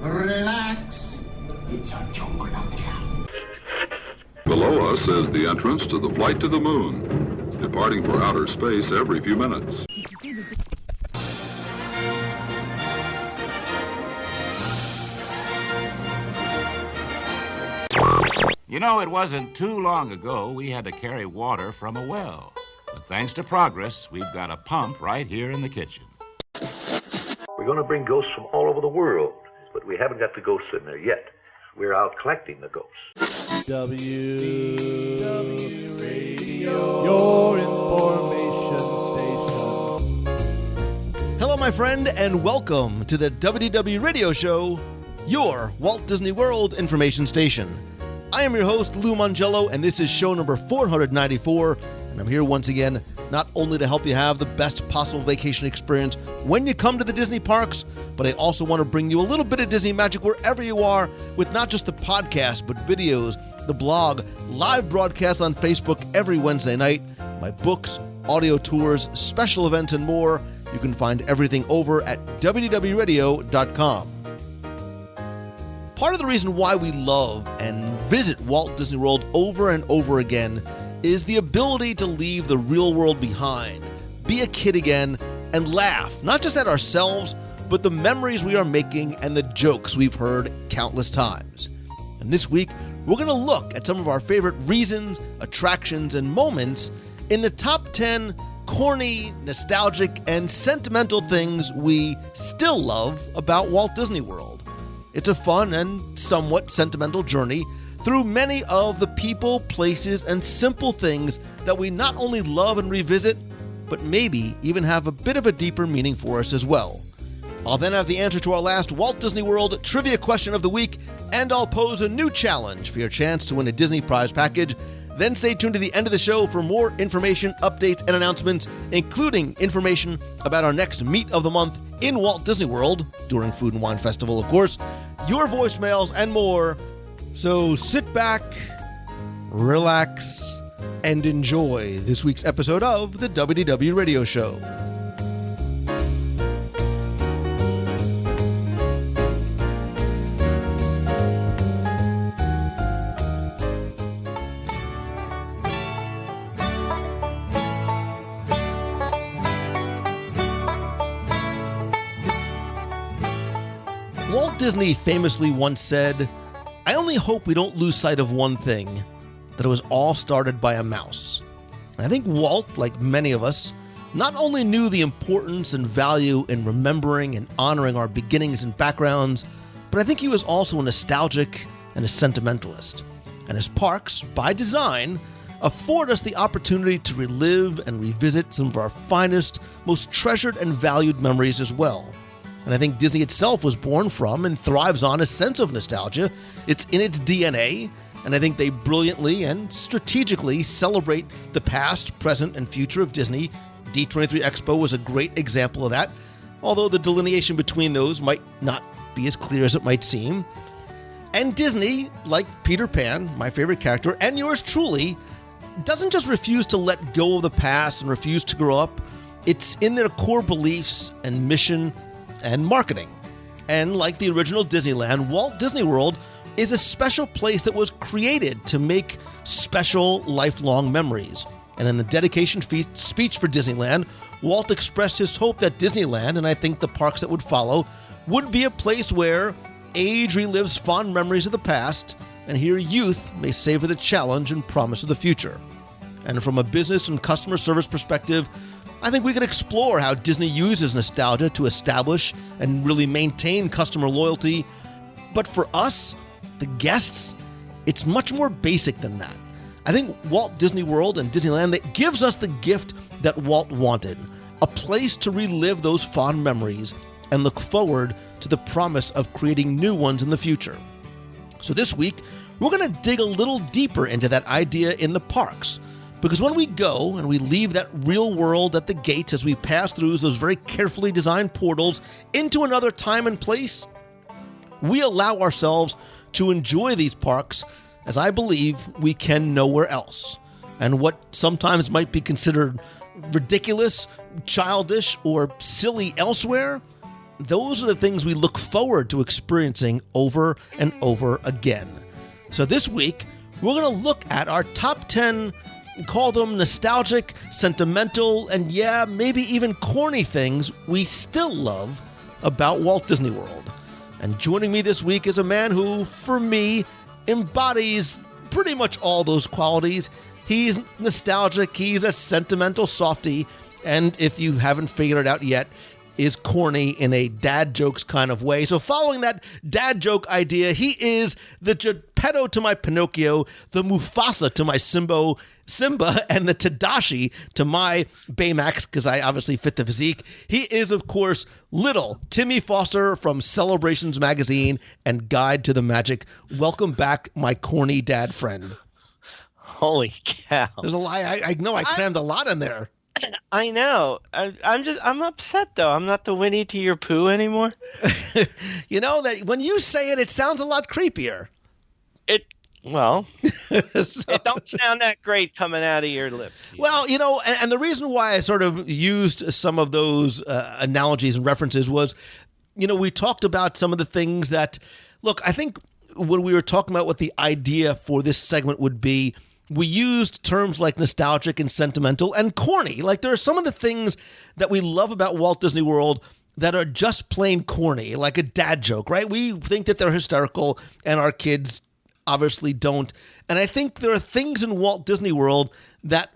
Relax. It's a jungle out there. Below us is the entrance to the flight to the moon, departing for outer space every few minutes. You know, it wasn't too long ago we had to carry water from a well. But thanks to progress, we've got a pump right here in the kitchen. We're going to bring ghosts from all over the world, but we haven't got the ghosts in there yet. We're out collecting the ghosts. WDW Radio, your information station. Hello, my friend, and welcome to the WDW Radio Show, your Walt Disney World information station. I am your host, Lou Mongello, and this is show number 494, and I'm here once again not only to help you have the best possible vacation experience when you come to the Disney parks, but I also want to bring you a little bit of Disney magic wherever you are with not just the podcast, but videos, the blog, live broadcasts on Facebook every Wednesday night, my books, audio tours, special events, and more. You can find everything over at WDWRadio.com. Part of the reason why we love and visit Walt Disney World over and over again is the ability to leave the real world behind, be a kid again, and laugh, not just at ourselves, but the memories we are making and the jokes we've heard countless times. And this week, we're going to look at some of our favorite reasons, attractions, and moments in the top 10 corny, nostalgic, and sentimental things we still love about Walt Disney World. It's a fun and somewhat sentimental journey through many of the people, places, and simple things that we not only love and revisit, but maybe even have a bit of a deeper meaning for us as well. I'll then have the answer to our last Walt Disney World trivia question of the week, and I'll pose a new challenge for your chance to win a Disney prize package. Then stay tuned to the end of the show for more information, updates, and announcements, including information about our next Meet of the Month in Walt Disney World, during Food and Wine Festival, of course, your voicemails, and more. So sit back, relax, and enjoy this week's episode of the WDW Radio Show. Walt Disney famously once said, "I only hope we don't lose sight of one thing, that it was all started by a mouse." And I think Walt, like many of us, not only knew the importance and value in remembering and honoring our beginnings and backgrounds, but I think he was also a nostalgic and a sentimentalist. And his parks, by design, afford us the opportunity to relive and revisit some of our finest, most treasured and valued memories as well. And I think Disney itself was born from and thrives on a sense of nostalgia. It's in its DNA, and I think they brilliantly and strategically celebrate the past, present, and future of Disney. D23 Expo was a great example of that, although the delineation between those might not be as clear as it might seem. And Disney, like Peter Pan, my favorite character, and yours truly, doesn't just refuse to let go of the past and refuse to grow up. It's in their core beliefs and mission and marketing. And like the original Disneyland, Walt Disney World is a special place that was created to make special lifelong memories. And in the dedication speech for Disneyland, Walt expressed his hope that Disneyland, and I think the parks that would follow, would be a place where age relives fond memories of the past, and here youth may savor the challenge and promise of the future. And from a business and customer service perspective, I think we could explore how Disney uses nostalgia to establish and really maintain customer loyalty. But for us, the guests, it's much more basic than that. I think Walt Disney World and Disneyland, that gives us the gift that Walt wanted, a place to relive those fond memories and look forward to the promise of creating new ones in the future. So this week, we're going to dig a little deeper into that idea in the parks. Because when we go and we leave that real world at the gates as we pass through those very carefully designed portals into another time and place, we allow ourselves to enjoy these parks as I believe we can nowhere else. And what sometimes might be considered ridiculous, childish, or silly elsewhere those are the things we look forward to experiencing over and over again. So this week, we're going to look at our top 10, call them nostalgic, sentimental, and yeah, maybe even corny things we still love about Walt Disney World. And joining me this week is a man who, for me, embodies pretty much all those qualities. He's nostalgic, he's a sentimental softie, and if you haven't figured it out yet, is corny in a dad jokes kind of way. So following that dad joke idea, he is the Geppetto to my Pinocchio, the Mufasa to my Simba, and the Tadashi to my Baymax, because I obviously fit the physique. He is, of course, little Timmy Foster from Celebrations Magazine and Guide to the Magic. Welcome back, my corny dad friend. Holy cow. There's a lie. I know I crammed a lot in there. I know. I'm upset, though. I'm not the Winnie to your Pooh anymore. You know, that when you say it, it sounds a lot creepier. It don't sound that great coming out of your lips. Well, you know, and the reason why I sort of used some of those analogies and references was, you know, we talked about some of the things that, look, I think when we were talking about what the idea for this segment would be, we used terms like nostalgic and sentimental and corny. Like there are some of the things that we love about Walt Disney World that are just plain corny, like a dad joke, right? We think that they're hysterical and our kids obviously don't. And I think there are things in Walt Disney World that,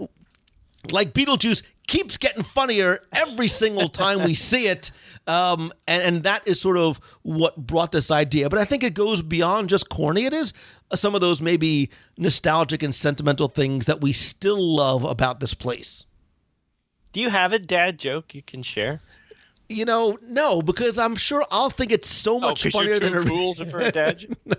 like Beetlejuice, keeps getting funnier every single time we see it. And that is sort of what brought this idea. But I think it goes beyond just corny. It is some of those maybe nostalgic and sentimental things that we still love about this place. Do you have a dad joke you can share? You know, no, because I'm sure I'll think it's so much funnier than a rules for a dad joke.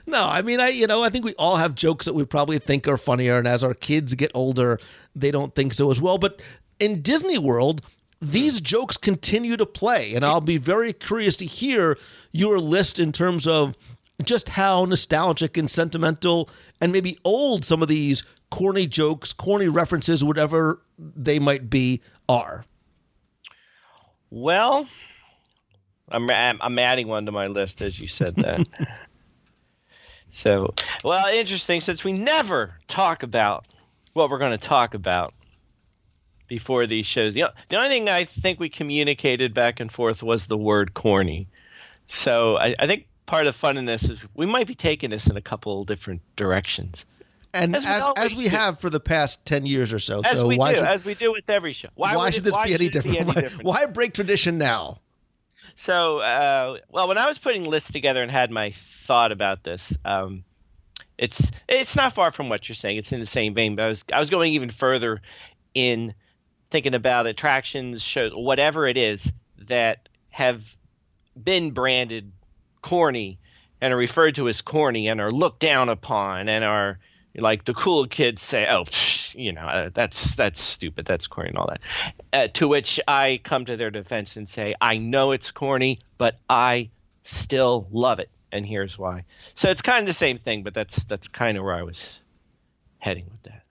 No, I mean, I think we all have jokes that we probably think are funnier, and as our kids get older, they don't think so as well. But in Disney World, these jokes continue to play, and I'll be very curious to hear your list in terms of just how nostalgic and sentimental and maybe old some of these corny jokes, corny references, whatever they might be, are. Well, I'm adding one to my list as you said that. So, well, interesting, since we never talk about what we're going to talk about before these shows. The only thing I think we communicated back and forth was the word corny. So I think part of the fun in this is we might be taking this in a couple different directions. And as we have for the past 10 years or so. As we do with every show. Why should this be any different? Why break tradition now? So, well, when I was putting lists together and had my thought about this, it's not far from what you're saying. It's in the same vein, but I was going even further in thinking about attractions, shows, whatever it is that have been branded corny and are referred to as corny and are looked down upon and are like the cool kids say, oh, you know, that's stupid, that's corny and all that. To which I come to their defense and say, I know it's corny, but I still love it, and here's why. So it's kind of the same thing, but that's kind of where I was heading with that.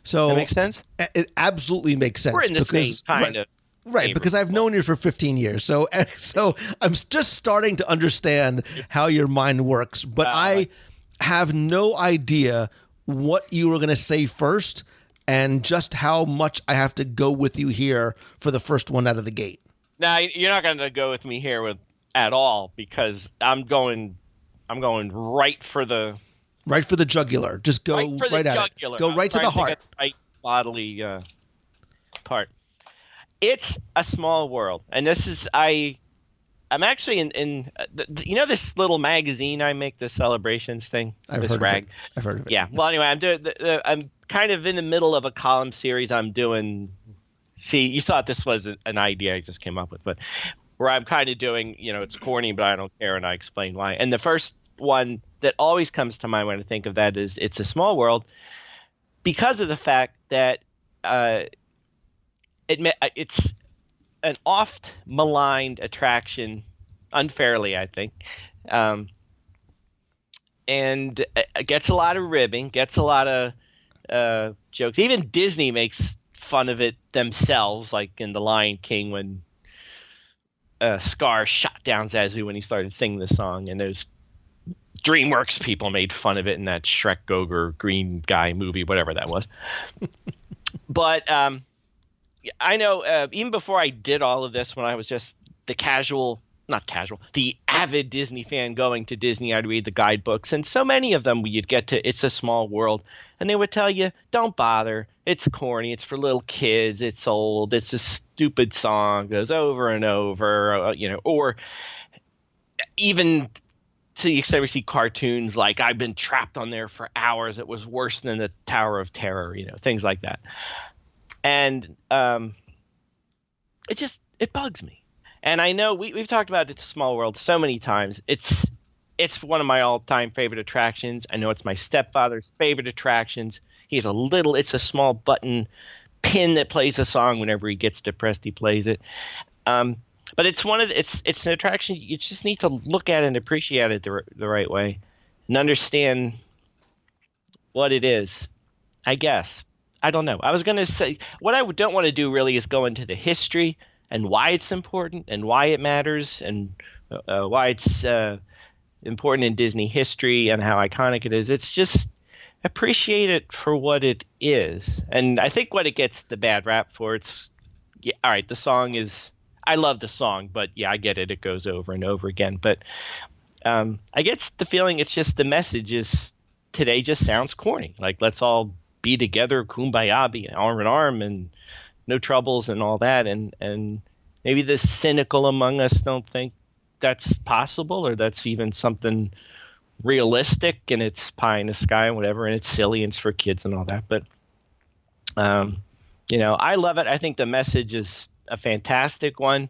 So that makes sense? It absolutely makes sense. We're in the same kind of. Right, because I've known you for 15 years. So I'm just starting to understand how your mind works. But I have no idea what you were going to say first and just how much I have to go with you here for the first one out of the gate. Now, you're not going to go with me here at all because I'm going right for the... Right for the jugular. Just go right at it. Go right to the heart. Right bodily part. It's a small world, and this is I'm actually in you know this little magazine I make, the Celebrations thing. I've heard of it. Yeah. Well, anyway, I'm kind of in the middle of a column series. I'm doing. See, you thought this was an idea I just came up with, but where I'm kind of doing, you know, it's corny, but I don't care, and I explain why. And the first one that always comes to mind when I think of that is It's a Small World, because of the fact that it's an oft maligned attraction, unfairly, I think, and it gets a lot of ribbing, gets a lot of jokes. Even Disney makes fun of it themselves, like in The Lion King when Scar shot down Zazu when he started singing the song, and those DreamWorks people made fun of it in that Shrek Ogre Green Guy movie, whatever that was. But I know even before I did all of this, when I was just the avid Disney fan going to Disney, I'd read the guidebooks, and so many of them you'd get to It's a Small World, and they would tell you, don't bother, it's corny, it's for little kids, it's old, it's a stupid song, goes over and over, or even to the extent we see cartoons like I've been trapped on there for hours, it was worse than the Tower of Terror, things like that. And it bugs me. And I know we've talked about It's a Small World so many times. It's one of my all-time favorite attractions. I know it's my stepfather's favorite attractions. He has It's a small button pin that plays a song whenever he gets depressed. He plays it. But it's it's an attraction you just need to look at and appreciate it the right way and understand what it is. I guess. I don't know. I was going to say what I don't want to do really is go into the history and why it's important and why it matters and why it's important in Disney history and how iconic it is. It's just appreciate it for what it is. And I think what it gets the bad rap for, all right, the song is, I love the song, but yeah, I get it. It goes over and over again. But I get the feeling it's just the message is today just sounds corny. Like, let's all be together, kumbaya, be arm in arm, and no troubles and all that. And maybe the cynical among us don't think that's possible or that's even something realistic, and it's pie in the sky and whatever, and it's silly and it's for kids and all that. But, I love it. I think the message is a fantastic one.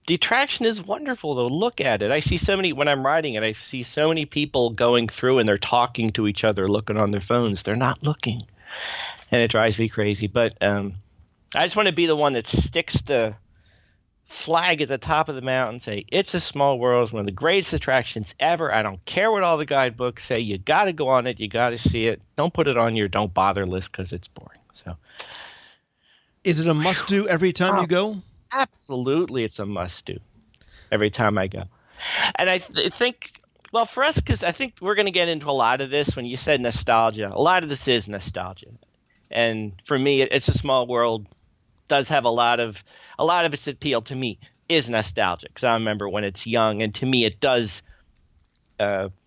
The attraction is wonderful to look at it. I see so many, when I'm riding it, I see so many people going through and they're talking to each other, looking on their phones. They're not looking. And it drives me crazy. But I just want to be the one that sticks the flag at the top of the mountain, say, It's a Small World. It's one of the greatest attractions ever. I don't care what all the guidebooks say. You got to go on it. You got to see it. Don't put it on your don't bother list because it's boring. So, is it a must-do every time you go? Absolutely, it's a must-do every time I go. And I think, well, for us, because I think we're going to get into a lot of this when you said nostalgia. A lot of this is nostalgia. And for me, It's a Small World does have a lot of its appeal to me is nostalgic. Because I remember when it's young, and to me it does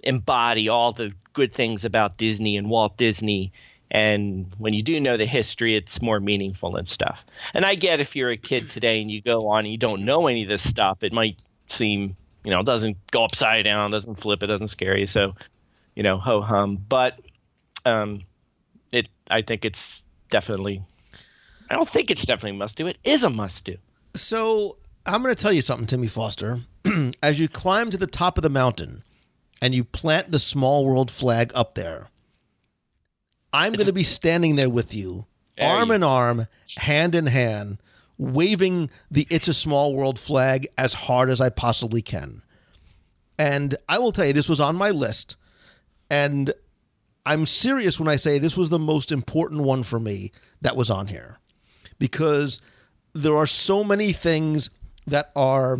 embody all the good things about Disney and Walt Disney. And when you do know the history, it's more meaningful and stuff. And I get if you're a kid today and you go on and you don't know any of this stuff, it might seem, it doesn't go upside down, doesn't flip, it doesn't scare you. So, ho hum. But I think it's definitely, I don't think it's definitely a must do. It is a must do. So I'm going to tell you something, Timmy Foster. As you climb to the top of the mountain and you plant the Small World flag up there, I'm going to be standing there with you, arm in arm, hand in hand, waving the It's a Small World flag as hard as I possibly can. And I will tell you, this was on my list. And I'm serious when I say this was the most important one for me that was on here. Because there are so many things that are,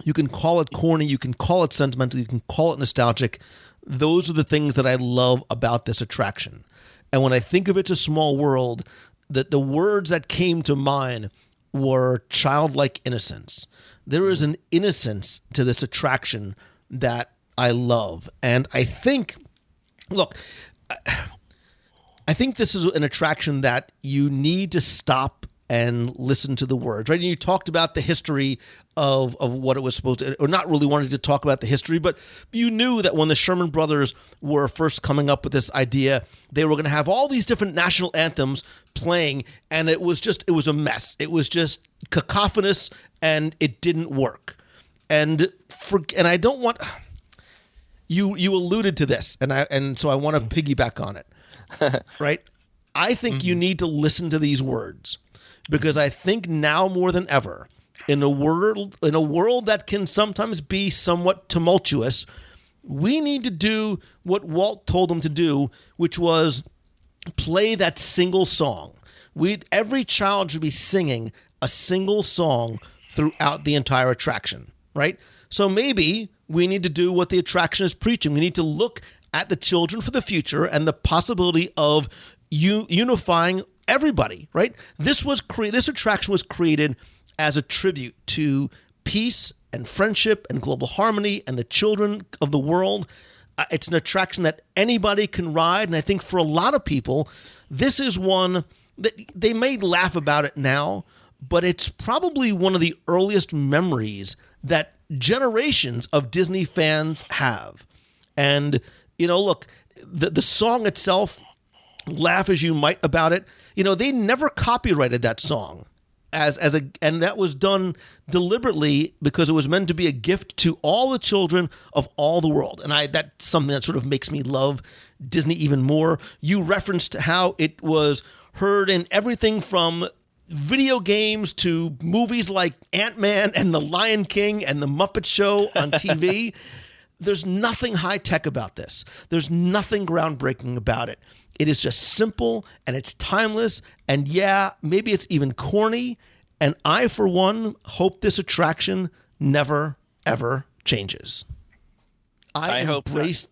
you can call it corny, you can call it sentimental, you can call it nostalgic. Those are the things that I love about this attraction. And when I think of It's a Small World, the words that came to mind were childlike innocence. There is an innocence to this attraction that I love. And I think, look, I think this is an attraction that you need to stop and listen to the words, right? And you talked about the history of what it was supposed to, or not really wanting to talk about the history, but you knew that when the Sherman Brothers were first coming up with this idea, they were going to have all these different national anthems playing, and it was a mess. It was just cacophonous, and it didn't work. And I don't want, you alluded to this, and so I want to piggyback on it, right? I think you need to listen to these words. Because I think now more than ever, in a world that can sometimes be somewhat tumultuous, we need to do what Walt told them to do, which was play that single song. Every child should be singing a single song throughout the entire attraction, right? So maybe we need to do what the attraction is preaching. We need to look at the children for the future and the possibility of unifying everybody, right? This attraction was created as a tribute to peace and friendship and global harmony and the children of the world. It's an attraction that anybody can ride, and I think for a lot of people, this is one that they may laugh about it now, but it's probably one of the earliest memories that generations of Disney fans have. And, look, the song itself, laugh as you might about it, they never copyrighted that song and that was done deliberately because it was meant to be a gift to all the children of all the world. And that's something that sort of makes me love Disney even more. You referenced how it was heard in everything from video games to movies like Ant-Man and The Lion King and The Muppet Show on TV. There's nothing high-tech about this. There's nothing groundbreaking about it. It is just simple, and it's timeless, and yeah, maybe it's even corny, and I, for one, hope this attraction never, ever changes. I embrace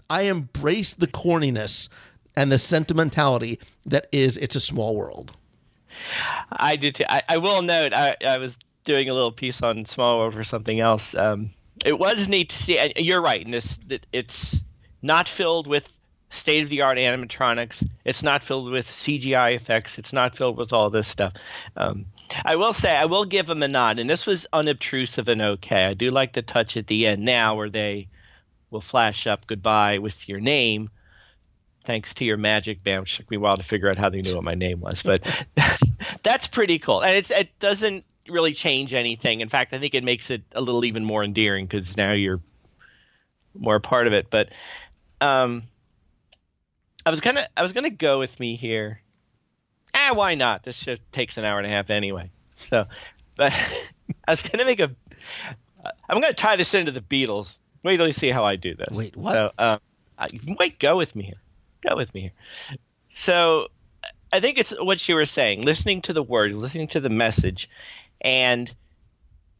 the corniness and the sentimentality that is It's a Small World. I do too. I will note, I was doing a little piece on Small World for something else. It was neat to see, and you're right, in this, that it's not filled with state-of-the-art animatronics. It's not filled with CGI effects. It's not filled with all this stuff. I will say, I will give them a nod, and this was unobtrusive and okay. I do like the touch at the end now where they will flash up goodbye with your name, thanks to your magic band, which took me a while to figure out how they knew what my name was. But that's pretty cool. And it doesn't really change anything. In fact, I think it makes it a little even more endearing because now you're more a part of it. But I was gonna go with me here. Why not? This show takes an hour and a half anyway. So, but I was gonna I'm gonna tie this into the Beatles. Wait till you see how I do this. Wait, what? So, go with me here. Go with me here. So, I think it's what you were saying. Listening to the words, listening to the message, and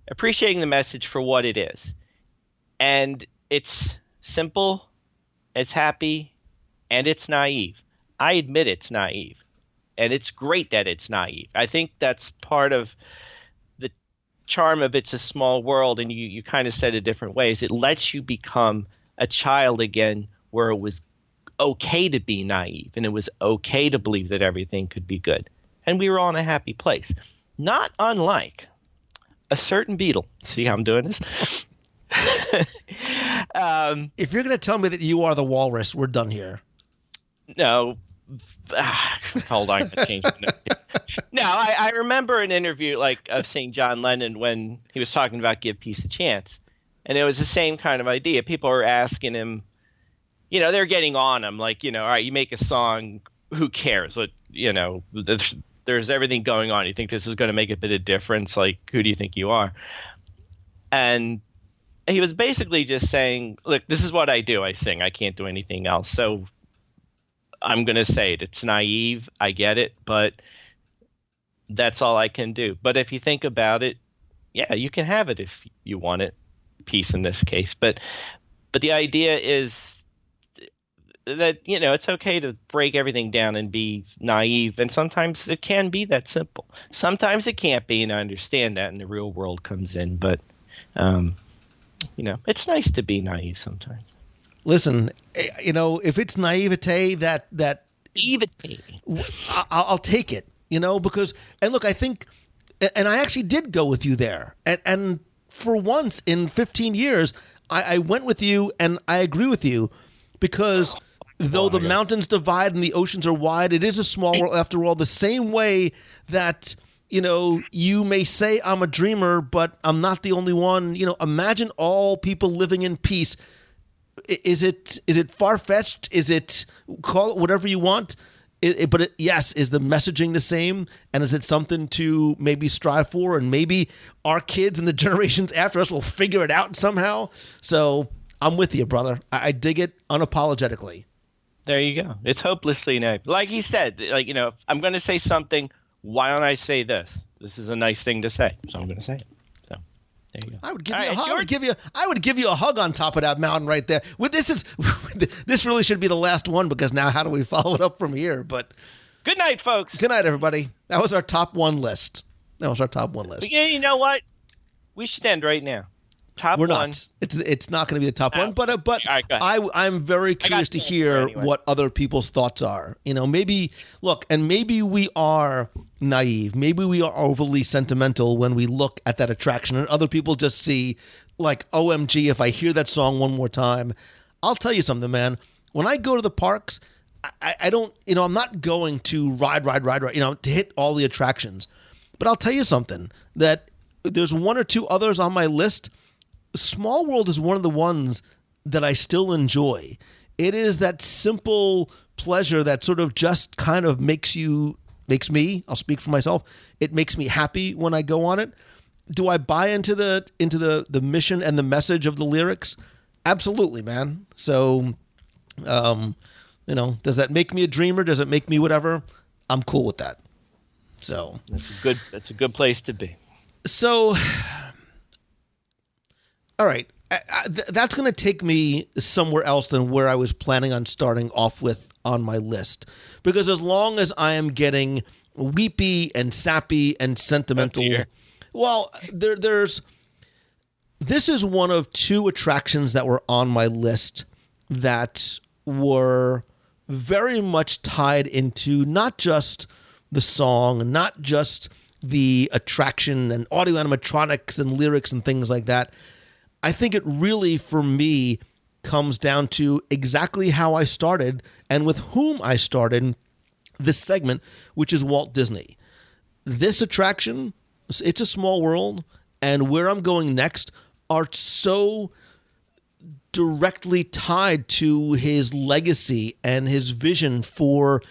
appreciating the message for what it is. And it's simple, it's happy, and it's naive. I admit it's naive. And it's great that it's naive. I think that's part of the charm of It's a Small World, and you kind of said it different ways. It lets you become a child again where it was okay to be naive, and it was okay to believe that everything could be good. And we were all in a happy place. Not unlike a certain Beatle. See how I'm doing this? If you're going to tell me that you are the walrus, we're done here. No. Hold on. No, I remember an interview of seeing John Lennon when he was talking about Give Peace a Chance. And it was the same kind of idea. People were asking him, they're getting on him. All right, you make a song, who cares? There's everything going on. You think this is going to make a bit of difference? Who do you think you are? And he was basically just saying, look, this is what I do. I sing. I can't do anything else. So I'm going to say it. It's naive. I get it. But that's all I can do. But if you think about it, yeah, you can have it if you want it. Peace in this case. But the idea is that, it's okay to break everything down and be naive. And sometimes it can be that simple. Sometimes it can't be. And I understand that. And the real world comes in. But, it's nice to be naive sometimes. Listen, if it's naivete, that naivete, I'll take it. Because, and look, I think, and I actually did go with you there, and for once in 15 years, I went with you, and I agree with you, because though the mountains divide and the oceans are wide, it is a small world after all. The same way that you may say I'm a dreamer, but I'm not the only one. Imagine all people living in peace. Is it far-fetched? Is it, call it whatever you want? Yes, is the messaging the same? And is it something to maybe strive for? And maybe our kids and the generations after us will figure it out somehow. So I'm with you, brother. I dig it unapologetically. There you go. It's hopelessly naive. Like he said, I'm going to say something. Why don't I say this? This is a nice thing to say, so I'm going to say it. So There you go. I would give All you a right, hug. George. I would give you a hug on top of that mountain right there. This really should be the last one, because now how do we follow it up from here? But Good night, folks. good night, everybody. That was our top one list. But yeah, you know what? We should end right now. Top We're one. not. It's not going to be the top one, but All right, go ahead. I'm very curious to two hear anyway. what other people's thoughts are. Maybe maybe we are naive. Maybe we are overly sentimental when we look at that attraction, and other people just see like, OMG, if I hear that song one more time. I'll tell you something, man. When I go to the parks, I don't, I'm not going to ride, to hit all the attractions. But I'll tell you something, that there's one or two others on my list. Small World is one of the ones that I still enjoy. It is that simple pleasure that sort of just kind of makes me, I'll speak for myself, it makes me happy when I go on it. Do I buy into the mission and the message of the lyrics? Absolutely, man. So, does that make me a dreamer? Does it make me whatever? I'm cool with that. So That's a good place to be. So, all right, that's going to take me somewhere else than where I was planning on starting off with on my list. Because as long as I am getting weepy and sappy and sentimental, well, this is one of two attractions that were on my list that were very much tied into not just the song, not just the attraction and audio animatronics and lyrics and things like that. I think it really, for me, comes down to exactly how I started and with whom I started this segment, which is Walt Disney. This attraction, It's a Small World, and where I'm going next are so directly tied to his legacy and his vision for,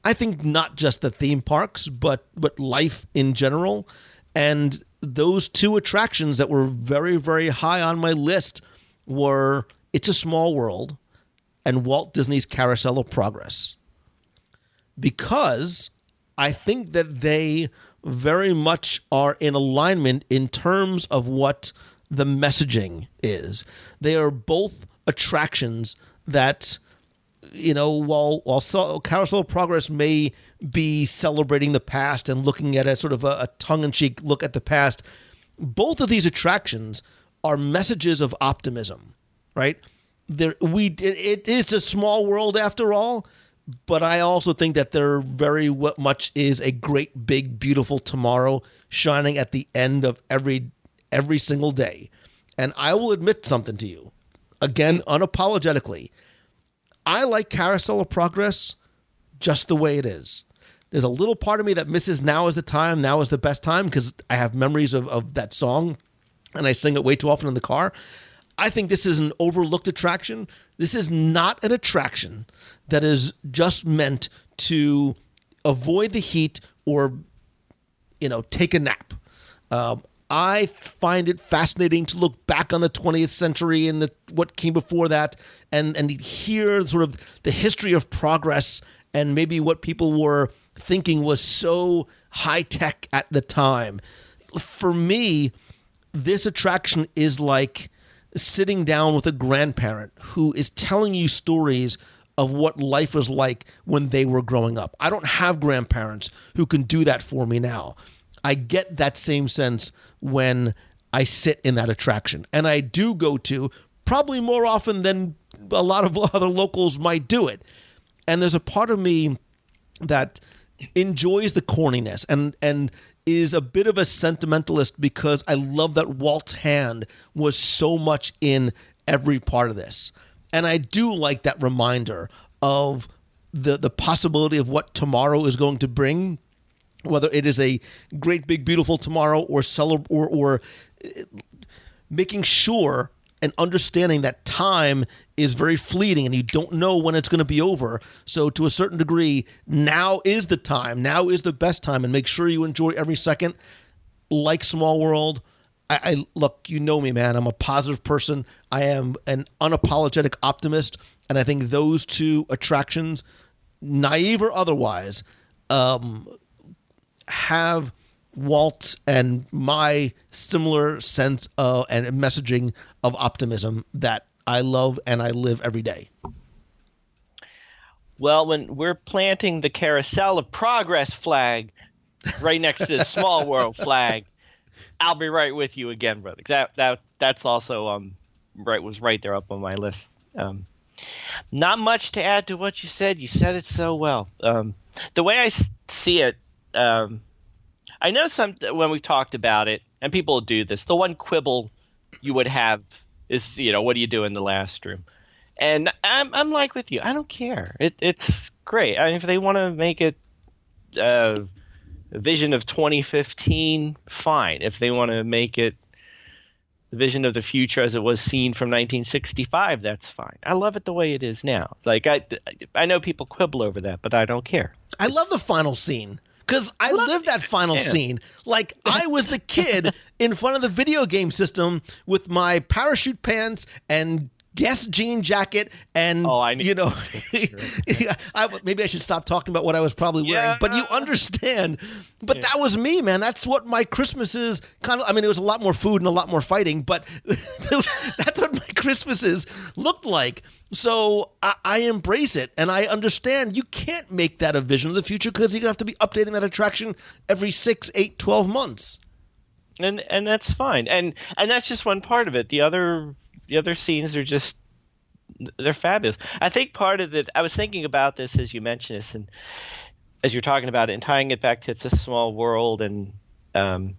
I think, not just the theme parks, but life in general. And those two attractions that were very, very high on my list were It's a Small World and Walt Disney's Carousel of Progress. Because I think that they very much are in alignment in terms of what the messaging is. They are both attractions that, while Carousel of Progress may be celebrating the past and looking at a sort of a tongue-in-cheek look at the past, both of these attractions are messages of optimism, right? It is a small world after all, but I also think that there very much is a great, big, beautiful tomorrow shining at the end of every single day. And I will admit something to you, again, unapologetically. I like Carousel of Progress just the way it is. There's a little part of me that misses Now Is the Time, Now Is the Best Time, because I have memories of that song, and I sing it way too often in the car. I think this is an overlooked attraction. This is not an attraction that is just meant to avoid the heat or, take a nap. I find it fascinating to look back on the 20th century and what came before that and hear sort of the history of progress and maybe what people were thinking was so high-tech at the time. For me, this attraction is like sitting down with a grandparent who is telling you stories of what life was like when they were growing up. I don't have grandparents who can do that for me now. I get that same sense when I sit in that attraction. And I do go to, probably more often than a lot of other locals might do it. And there's a part of me that enjoys the corniness and is a bit of a sentimentalist because I love that Walt's hand was so much in every part of this. And I do like that reminder of the possibility of what tomorrow is going to bring, whether it is a great, big, beautiful tomorrow or making sure and understanding that time is very fleeting and you don't know when it's going to be over. So to a certain degree, now is the time. Now is the best time, and make sure you enjoy every second. Like Small World, I look, you know me, man. I'm a positive person. I am an unapologetic optimist, and I think those two attractions, naive or otherwise, have Walt and my similar sense of and messaging of optimism that I love and I live every day. Well, when we're planting the carousel of progress flag right next to the small world flag, I'll be right with you again, brother. That's also was right there up on my list. Not much to add to what you said. You said it so well. The way I see it, I know when we've talked about it, and people do this, the one quibble you would have is, what do you do in the last room? And I'm like with you. I don't care. It's great. I mean, if they want to make it a vision of 2015, fine. If they want to make it the vision of the future as it was seen from 1965, that's fine. I love it the way it is now. Like I know people quibble over that, but I don't care. I love the final scene because I lived that final scene. Like I was the kid in front of the video game system with my parachute pants and Guess jean jacket and maybe I should stop talking about what I was probably wearing, but you understand. But that was me, man. That's what my Christmases kind of. I mean, it was a lot more food and a lot more fighting, but that's what my Christmases looked like. So I embrace it, and I understand you can't make that a vision of the future because you're gonna have to be updating that attraction every 6, 8, 12 months. And that's fine, and that's just one part of it. The other scenes are they're fabulous. I think part of it, I was thinking about this as you mentioned this, and as you're talking about it and tying it back to It's a Small World and a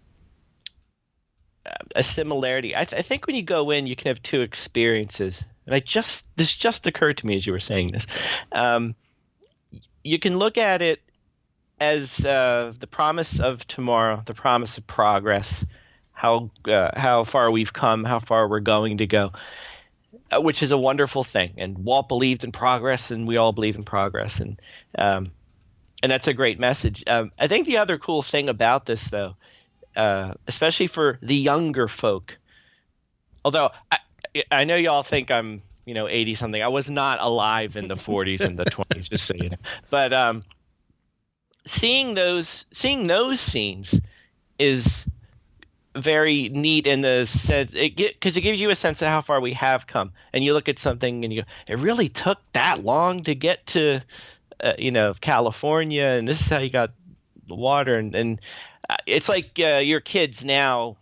similarity. I think when you go in, you can have two experiences. And this just occurred to me as you were saying this. You can look at it as the promise of tomorrow, the promise of progress, how far we've come, how far we're going to go, which is a wonderful thing. And Walt believed in progress, and we all believe in progress, and that's a great message. I think the other cool thing about this, though, especially for the younger folk, although I know y'all think I'm 80 something. I was not alive in the 40s and the 20s, just so you know. But seeing those scenes is very neat in the sense because it gives you a sense of how far we have come, and you look at something and you go, it really took that long to get to California, and this is how you got the water, and it's like your kids now.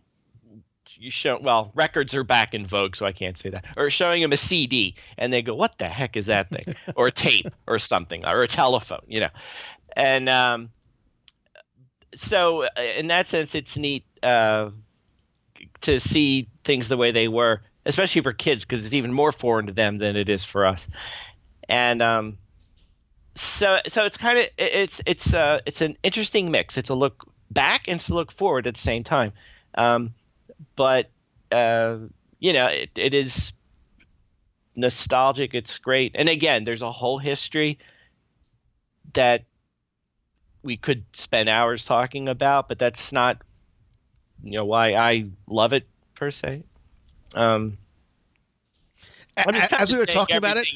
Records are back in vogue, so I can't say that. Or showing them a CD, and they go, "What the heck is that thing?" Or a tape, or something, or a telephone, And so, in that sense, it's neat to see things the way they were, especially for kids, because it's even more foreign to them than it is for us. And so it's kind of it's an interesting mix. It's a look back and it's a look forward at the same time. But it is nostalgic. It's great. And again, there's a whole history that we could spend hours talking about, but that's not why I love it per se. As we were talking about it,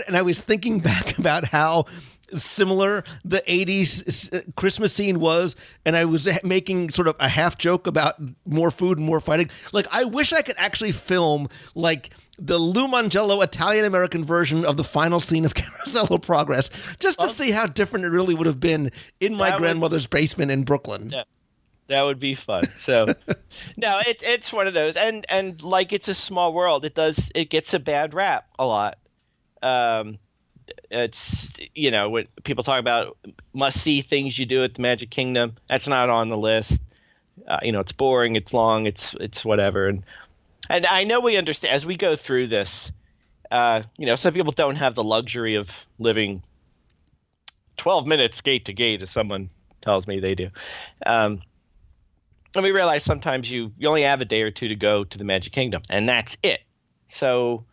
and I was thinking back about how similar the 80s Christmas scene was, and I was making sort of a half joke about more food and more fighting. Like, I wish I could actually film like the Lou Mangello Italian-American version of the final scene of Carousel of Progress, just to see how different it really would have been in my grandmother's basement in Brooklyn. Yeah, that would be fun. So, no, it's one of those, and like It's a Small World, it gets a bad rap a lot. It's when people talk about must-see things you do at the Magic Kingdom, that's not on the list. It's boring, it's long, it's whatever, and I know we understand as we go through this. Some people don't have the luxury of living 12 minutes gate to gate, as someone tells me they do. And we realize sometimes you only have a day or two to go to the Magic Kingdom, and that's it. So,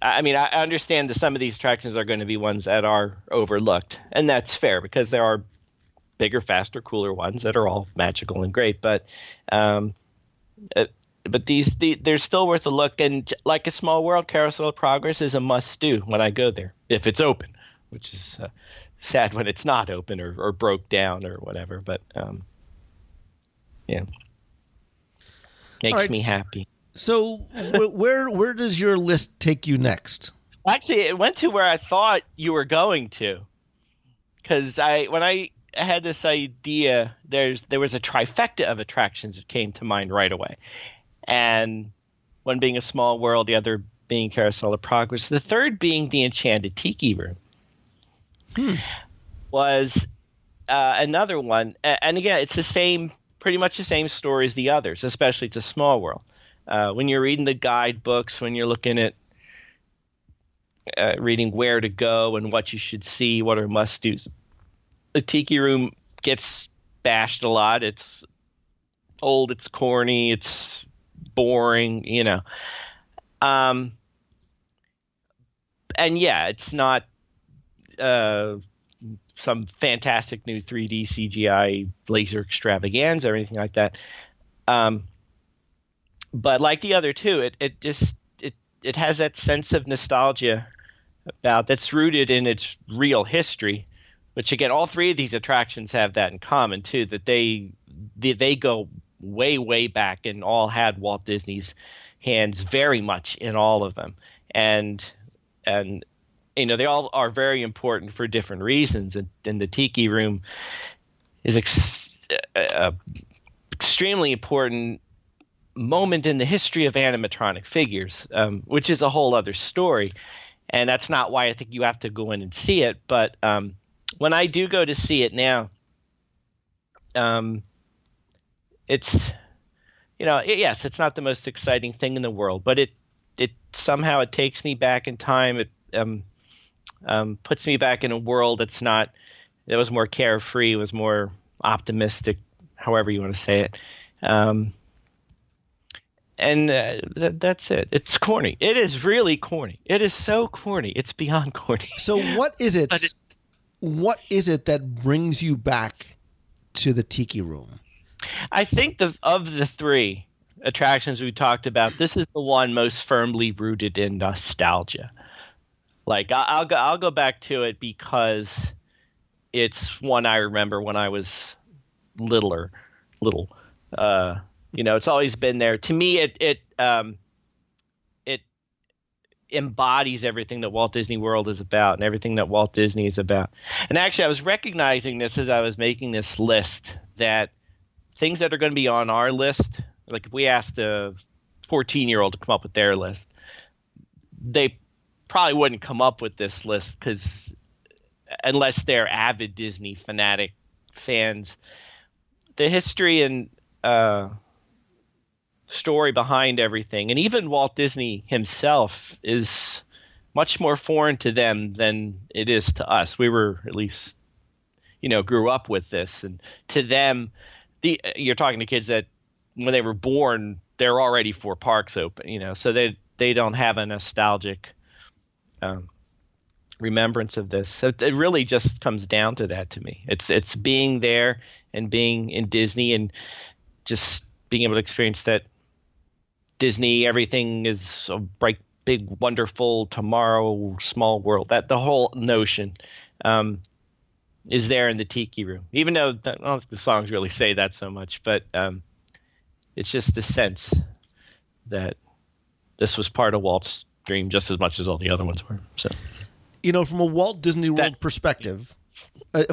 I mean, I understand that some of these attractions are going to be ones that are overlooked, and that's fair because there are bigger, faster, cooler ones that are all magical and great. But they're still worth a look. And like A Small World, Carousel of Progress is a must-do when I go there, if it's open, which is sad when it's not open or broke down or whatever. But Yeah. Makes right. me happy. So where does your list take you next? Actually, it went to where I thought you were going to. Because when I had this idea, there was a trifecta of attractions that came to mind right away. And one being A Small World, the other being Carousel of Progress, the third being the Enchanted Tiki Room. Was another one. And again, it's pretty much the same story as the others, especially It's a Small World. When you're reading the guidebooks, when you're looking at reading where to go and what you should see, what are must-dos, the Tiki Room gets bashed a lot. It's old, it's corny, it's boring, and yeah, it's not some fantastic new 3D CGI laser extravaganza or anything like that. But like the other two, it has that sense of nostalgia that's rooted in its real history, which again, all three of these attractions have that in common too, that they go way back and all had Walt Disney's hands very much in all of them. And they all are very important for different reasons. And the Tiki Room is extremely important moment in the history of animatronic figures, which is a whole other story. And that's not why I think you have to go in and see it. But when I do go to see it now, it's, yes, it's not the most exciting thing in the world, but it somehow it takes me back in time. It puts me back in a world that was more carefree, was more optimistic, however you want to say it. And that's it. It's corny. It is really corny. It is so corny. It's beyond corny. So what is it? What is it that brings you back to the Tiki Room? I think of the three attractions we talked about, this is the one most firmly rooted in nostalgia. Like I'll go back to it because it's one I remember when I was little. It's always been there. To me, it embodies everything that Walt Disney World is about and everything that Walt Disney is about. And actually, I was recognizing this as I was making this list, that things that are going to be on our list, like if we asked a 14-year-old to come up with their list, they probably wouldn't come up with this list unless they're avid Disney fanatic fans. The history and story behind everything, and even Walt Disney himself, is much more foreign to them than it is to us. We were, at least, grew up with this, and to them, you're talking to kids that when they were born, there are already 4 parks open, so they don't have a nostalgic remembrance of this. It really just comes down to that to me. It's being there and being in Disney and just being able to experience that Disney, everything is a bright, big, wonderful, tomorrow, small world. That the whole notion is there in the Tiki Room. Even though I don't think the songs really say that so much, but it's just the sense that this was part of Walt's dream just as much as all the other ones were. So, from a Walt Disney World perspective,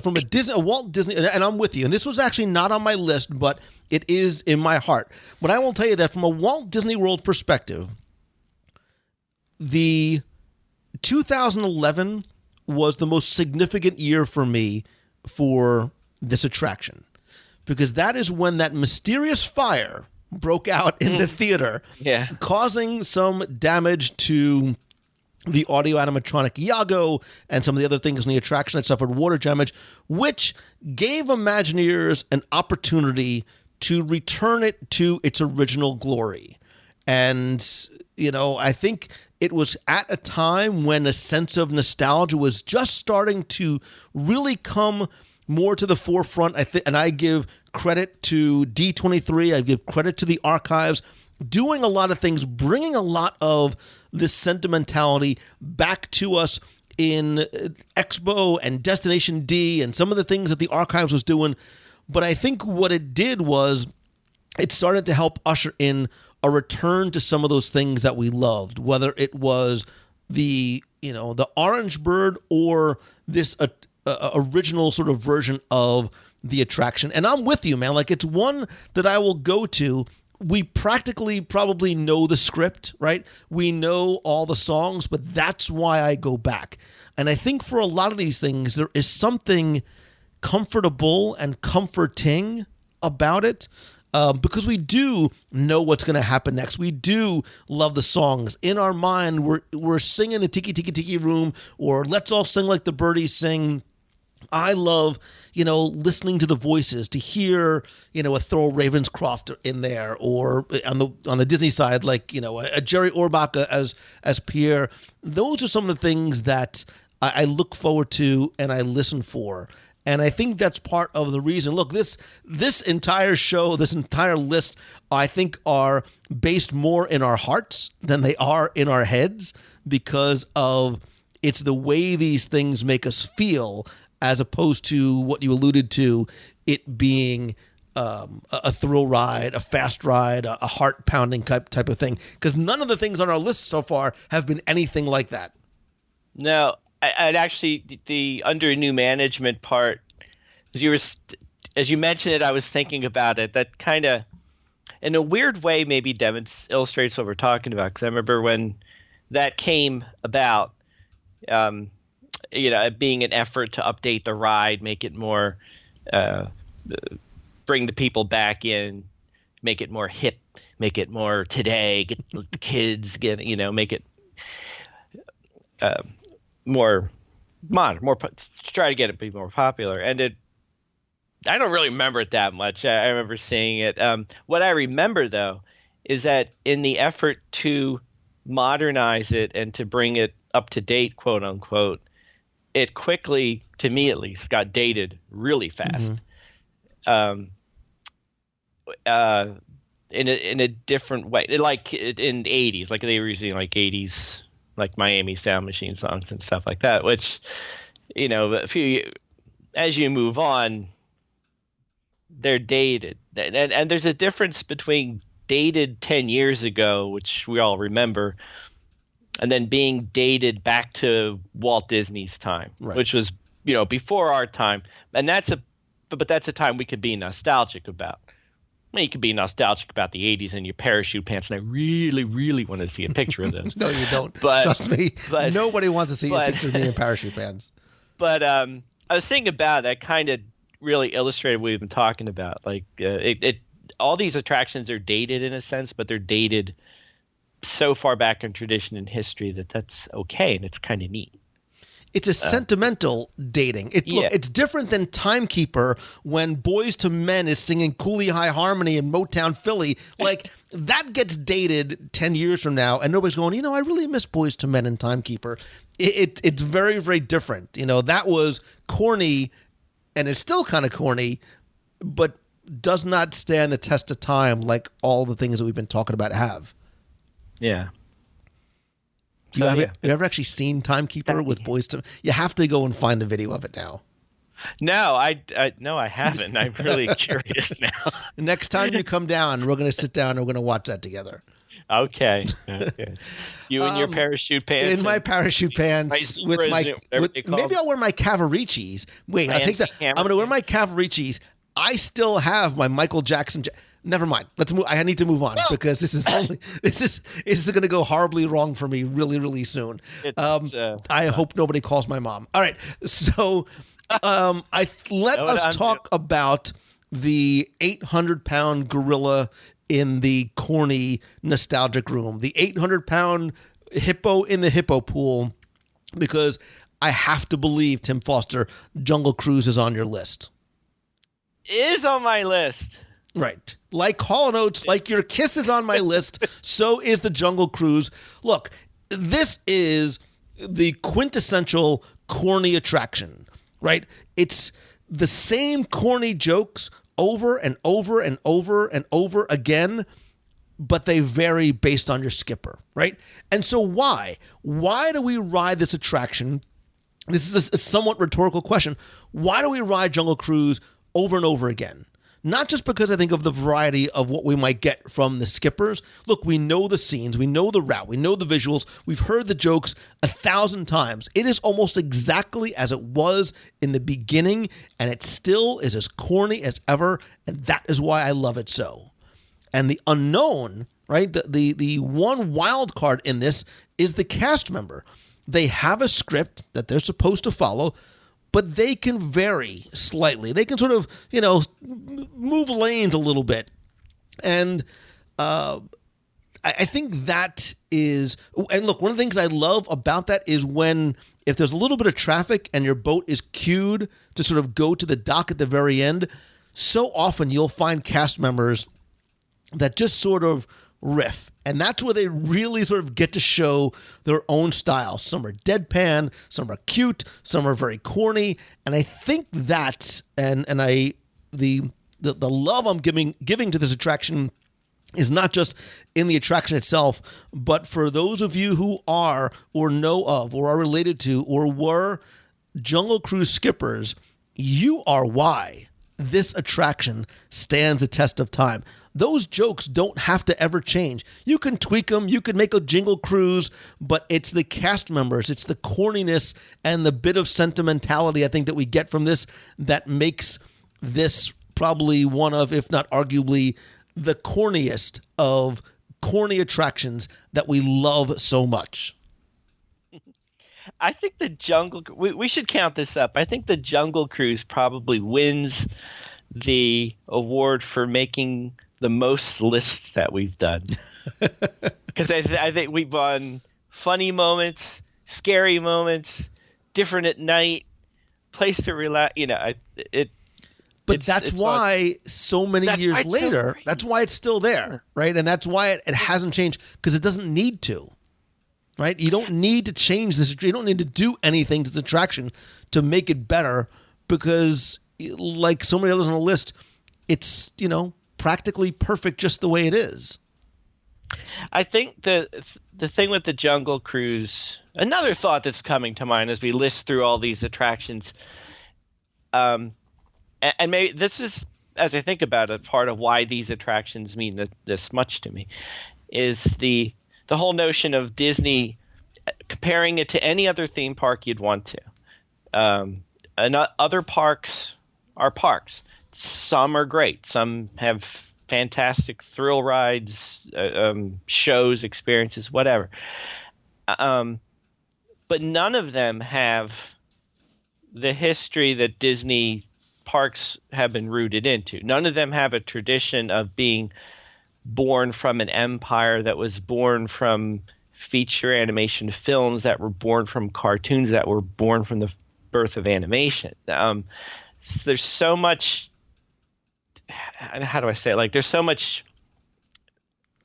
from a Walt Disney, and I'm with you, and this was actually not on my list, but it is in my heart. But I will tell you that from a Walt Disney World perspective, the 2011 was the most significant year for me for this attraction, because that is when that mysterious fire broke out in the theater, causing some damage to the audio animatronic Iago and some of the other things in the attraction that suffered water damage, which gave Imagineers an opportunity to return it to its original glory. And, I think it was at a time when a sense of nostalgia was just starting to really come more to the forefront. And I give credit to D23. I give credit to the archives, doing a lot of things, bringing a lot of this sentimentality back to us in Expo and Destination D and some of the things that the archives was doing. But I think what it did was it started to help usher in a return to some of those things that we loved, whether it was the orange bird or this original sort of version of the attraction. And I'm with you, man. Like, it's one that I will go to. We practically probably know the script, right? We know all the songs, but that's why I go back. And I think for a lot of these things, there is something comfortable and comforting about it. Because we do know what's going to happen next. We do love the songs. In our mind, we're singing the Tiki Tiki Tiki Room, or Let's All Sing Like the Birdies Sing. I love, listening to the voices, to hear, a Thurl Ravenscroft in there, or on the Disney side, like, a Jerry Orbach as Pierre. Those are some of the things that I look forward to and I listen for. And I think that's part of the reason. Look, this entire show, this entire list, I think are based more in our hearts than they are in our heads, because of it's the way these things make us feel, as opposed to what you alluded to, it being a thrill ride, a fast ride, a heart-pounding type of thing. Because none of the things on our list so far have been anything like that. No. I'd actually, the under new management part, as you mentioned it, I was thinking about it. That kind of, in a weird way, maybe illustrates what we're talking about. Because I remember when that came about, it being an effort to update the ride, make it more, bring the people back in, make it more hip, make it more today, get the kids, make it more modern, try to get it to be more popular. And I don't really remember it that much. I remember seeing it. What I remember, though, is that in the effort to modernize it and to bring it up to date, quote unquote, it quickly, to me at least, got dated really fast. Mm-hmm. In a different way, like in the 80s, like they were using like 80s, like Miami Sound Machine songs and stuff like that, which, as you move on, they're dated. And there's a difference between dated 10 years ago, which we all remember, and then being dated back to Walt Disney's time, right, which was, before our time. And that's a time we could be nostalgic about. You could be nostalgic about the 80s and your parachute pants, and I really, really want to see a picture of those. No, you don't. Trust me. Nobody wants to see a picture of me in parachute pants. But I was thinking about that kind of really illustrated what we've been talking about. Like all these attractions are dated in a sense, but they're dated so far back in tradition and history that's okay, and it's kind of neat. It's a sentimental dating. Look, it's different than Timekeeper when Boys to Men is singing Cooley High Harmony in Motown Philly. Like, that gets dated 10 years from now, and nobody's going, I really miss Boys to Men and Timekeeper. It's very, very different. That was corny, and it's still kind of corny, but does not stand the test of time like all the things that we've been talking about have. Yeah. Have you ever actually seen Timekeeper with Boys to Men? You have to go and find the video of it now. No, I haven't. I'm really curious now. Next time you come down, we're going to sit down and we're going to watch that together. Okay. You in your parachute pants? In my parachute pants. Maybe I'll wear my Cavaricis. Wait, I'll take that. I'm going to wear my Cavaricis. I still have my Michael Jackson. Never mind. Let's move. I need to move on because this is going to go horribly wrong for me really, really soon. I hope nobody calls my mom. All right. So let us talk about the 800-pound gorilla in the Corny nostalgic room, the 800-pound hippo in the hippo pool, because I have to believe, Tim Foster, Jungle Cruise is on your list. It is on my list. Right. Like Hall & Oates, like your Kiss is on my list, so is the Jungle Cruise. Look, this is the quintessential corny attraction, right? It's the same corny jokes over and over and over and over again, but they vary based on your skipper, right? And so why? Why do we ride this attraction? This is a somewhat rhetorical question. Why do we ride Jungle Cruise over and over again? not just because I think of the variety of what we might get from the skippers. Look, we know the scenes, we know the route, we know the visuals, we've heard the jokes 1,000 times. It is almost exactly as it was in the beginning, and it still is as corny as ever, and that is why I love it so. And the unknown, right, the one wild card in this is the cast member. They have a script that they're supposed to follow, but they can vary slightly. They can sort of, move lanes a little bit. And I think that is, and look, one of the things I love about that is if there's a little bit of traffic and your boat is queued to sort of go to the dock at the very end, so often you'll find cast members that just sort of riff. And that's where they really sort of get to show their own style. Some are deadpan, some are cute, some are very corny. And I think that, the love I'm giving to this attraction is not just in the attraction itself, but for those of you who are or know of or are related to or were Jungle Cruise skippers, you are why this attraction stands the test of time. Those jokes don't have to ever change. You can tweak them, you can make a Jingle Cruise, but it's the cast members, it's the corniness and the bit of sentimentality I think that we get from this that makes this probably one of, if not arguably, the corniest of corny attractions that we love so much. I think the Jungle... We should count this up. I think the Jungle Cruise probably wins the award for making the most lists that we've done. Because I think we've won funny moments, scary moments, different at night, place to relax. But that's why so many years later, that's why it's still there, right? And that's why it hasn't changed, because it doesn't need to, right? You don't need to change this. You don't need to do anything to this attraction to make it better, because like so many others on the list, it's, practically perfect just the way it is. I think the thing with the Jungle Cruise, another thought that's coming to mind as we list through all these attractions, and maybe this is, as I think about it, part of why these attractions mean this much to me, is the whole notion of Disney comparing it to any other theme park you'd want to. And other parks are parks. Some are great. Some have fantastic thrill rides, shows, experiences, whatever. But none of them have the history that Disney parks have been rooted into. None of them have a tradition of being born from an empire that was born from feature animation films, that were born from cartoons, that were born from the birth of animation. There's so much... How do I say it? There's so much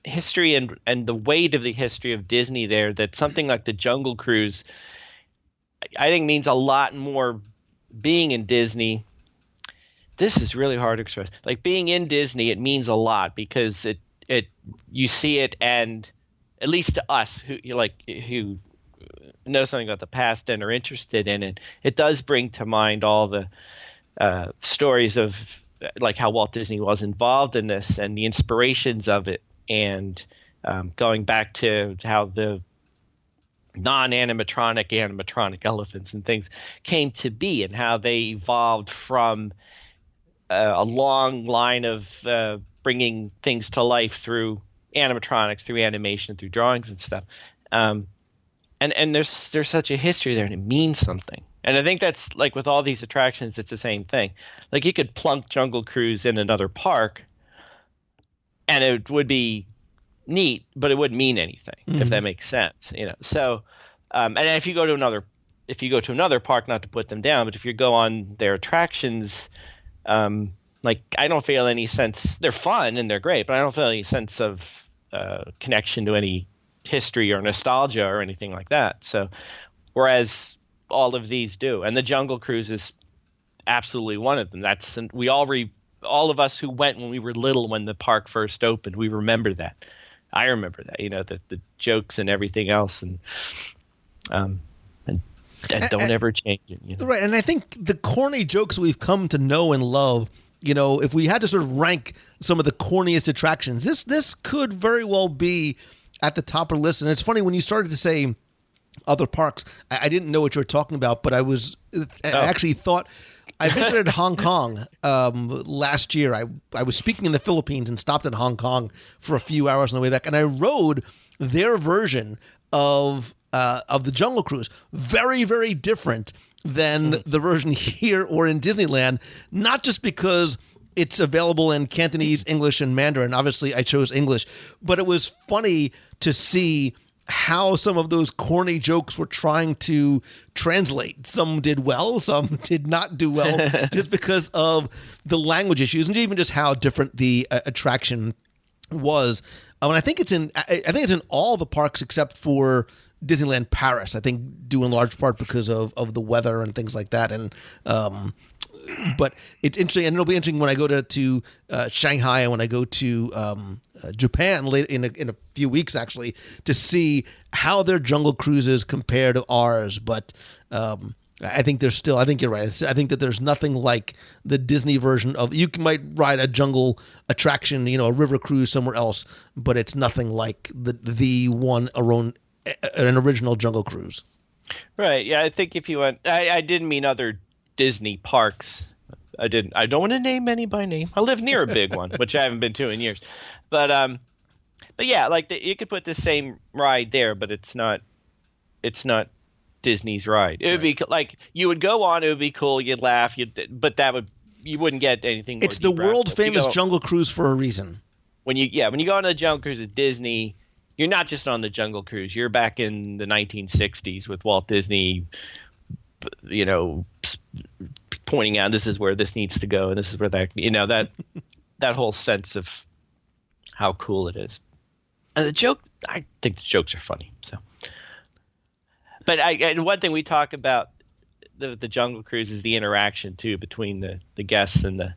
history and the weight of the history of Disney there, that something like the Jungle Cruise, I think, means a lot more. Being in Disney, this is really hard to express. Being in Disney, it means a lot, because it you see it, and at least to us who know something about the past and are interested in it, it does bring to mind all the stories of how Walt Disney was involved in this and the inspirations of it, and going back to how the animatronic elephants and things came to be, and how they evolved from a long line of bringing things to life through animatronics, through animation, through drawings and stuff. And there's such a history there, and it means something. And I think that's with all these attractions, it's the same thing. You could plunk Jungle Cruise in another park, and it would be neat, but it wouldn't mean anything, if that makes sense. So, and if you go to another park, not to put them down, but if you go on their attractions, I don't feel any sense. They're fun and they're great, but I don't feel any sense of connection to any history or nostalgia or anything like that. So, whereas all of these do, and the Jungle Cruise is absolutely one of them. All of us who went when we were little, when the park first opened, we remember that. I remember that, the jokes and everything else, and don't ever change it. Right, and I think the corny jokes we've come to know and love if we had to sort of rank some of the corniest attractions, this could very well be at the top of the list. And it's funny when you started to say other parks, I didn't know what you were talking about, but I actually thought I visited Hong Kong last year. I was speaking in the Philippines and stopped in Hong Kong for a few hours on the way back, and I rode their version of the Jungle Cruise. Very, very different than the version here or in Disneyland, not just because it's available in Cantonese, English, and Mandarin. Obviously, I chose English, but it was funny to see how some of those corny jokes were trying to translate. Some did well, some did not do well, just because of the language issues and even just how different the attraction was. And I think it's in all the parks except for Disneyland Paris. I think due in large part because of the weather and things like that. And but it's interesting, and it'll be interesting when I go to Shanghai and when I go to Japan in a few weeks, actually, to see how their jungle cruises compare to ours. But I think I think you're right. I think that there's nothing like the Disney version of. You might ride a jungle attraction, a river cruise somewhere else, but it's nothing like an original jungle cruise. Right. Yeah. I think if you went, I didn't mean other Disney parks. I don't want to name any by name. I live near a big one, which I haven't been to in years. But yeah, like you could put the same ride there, but it's not Disney's ride. It would be like you would go on. It would be cool. You'd laugh. But you wouldn't get anything. It's the world famous Jungle Cruise for a reason. When you go on the Jungle Cruise at Disney, you're not just on the Jungle Cruise. You're back in the 1960s with Walt Disney, pointing out this is where this needs to go and this is where that whole sense of how cool it is. And I think the jokes are funny. So, but one thing we talk about the Jungle Cruise is the interaction too between the guests and the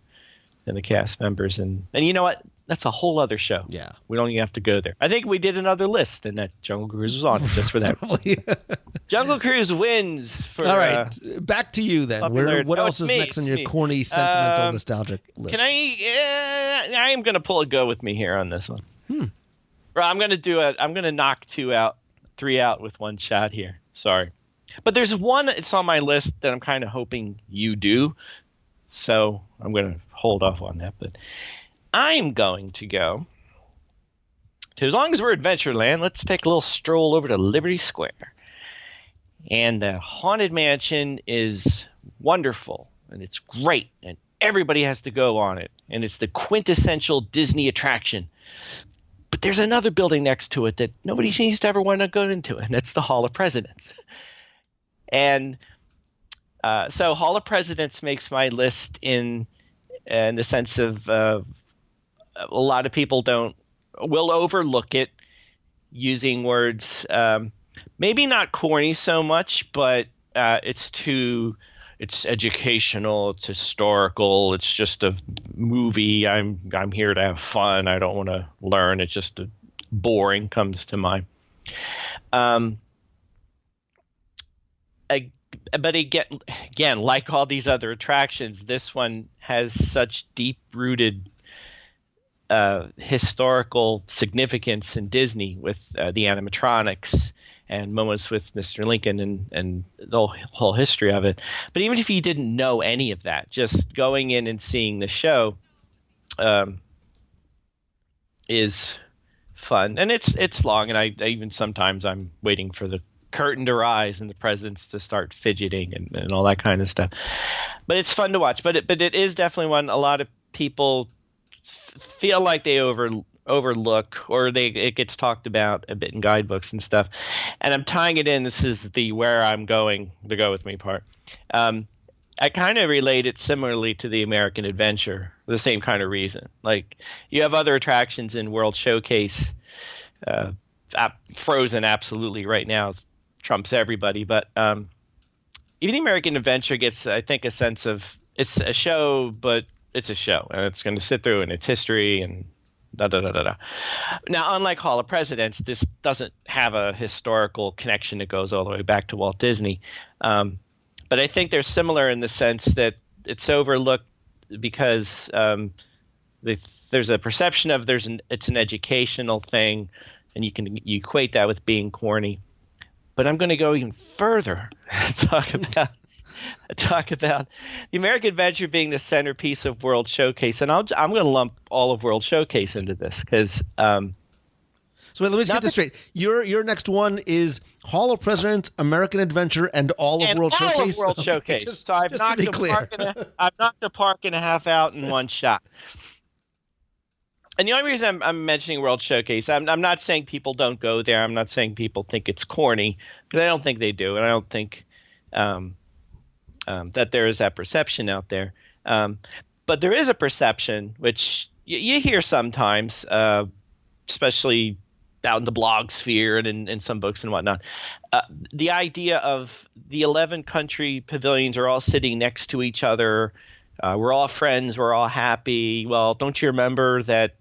cast members, and you know what? That's a whole other show. Yeah. We don't even have to go there. I think we did another list, and that Jungle Cruise was on it just for that. Jungle Cruise wins. All right. Back to you then. What else is next on your corny, sentimental, nostalgic list? I am going to pull a go with me here on this one. Well, I'm going to knock 3 out with one shot here. Sorry. But there's one, it's on my list that I'm kind of hoping you do. So I'm going to hold off on that, but I'm going to go to, as long as we're Adventureland, let's take a little stroll over to Liberty Square. And the Haunted Mansion is wonderful, and it's great, and everybody has to go on it, and it's the quintessential Disney attraction. But there's another building next to it that nobody seems to ever want to go into, and that's the Hall of Presidents. And so Hall of Presidents makes my list in the sense of a lot of people will overlook it using words, maybe not corny so much, but it's educational, it's historical, it's just a movie. I'm here to have fun. I don't want to learn. It's just boring comes to mind. But again, like all these other attractions, this one has such deep-rooted historical significance in Disney with the animatronics and moments with Mr. Lincoln and the whole history of it. But even if you didn't know any of that, just going in and seeing the show is fun. And it's long, and I even sometimes I'm waiting for the curtain to rise and the presidents to start fidgeting and all that kind of stuff. But it's fun to watch. But it is definitely one a lot of people feel like they overlook, or it gets talked about a bit in guidebooks and stuff. And I'm tying it in. This is the where I'm going to go with me part. I kind of relate it similarly to the American Adventure, the same kind of reason. Like you have other attractions in World Showcase. Frozen absolutely right now trumps everybody, but even the American Adventure gets, I think, a sense of it's a show, but it's a show, and it's going to sit through in its history and da-da-da-da-da. Now, unlike Hall of Presidents, this doesn't have a historical connection that goes all the way back to Walt Disney. But I think they're similar in the sense that it's overlooked because there's a perception of it's an educational thing, and you equate that with being corny. But I'm going to go even further and talk about the American Adventure being the centerpiece of World Showcase, and I'm going to lump all of World Showcase into this because. So wait, let me just get this straight. Your next one is Hall of Presidents, American Adventure, and all of World Showcase. All of World Showcase. So I've knocked the park and a half out in one shot. And the only reason I'm mentioning World Showcase, I'm not saying people don't go there. I'm not saying people think it's corny, because I don't think they do, and I don't think that there is that perception out there. But there is a perception, which you hear sometimes, especially out in the blog sphere and in some books and whatnot. The idea of the 11 country pavilions are all sitting next to each other. We're all friends. We're all happy. Well, don't you remember that,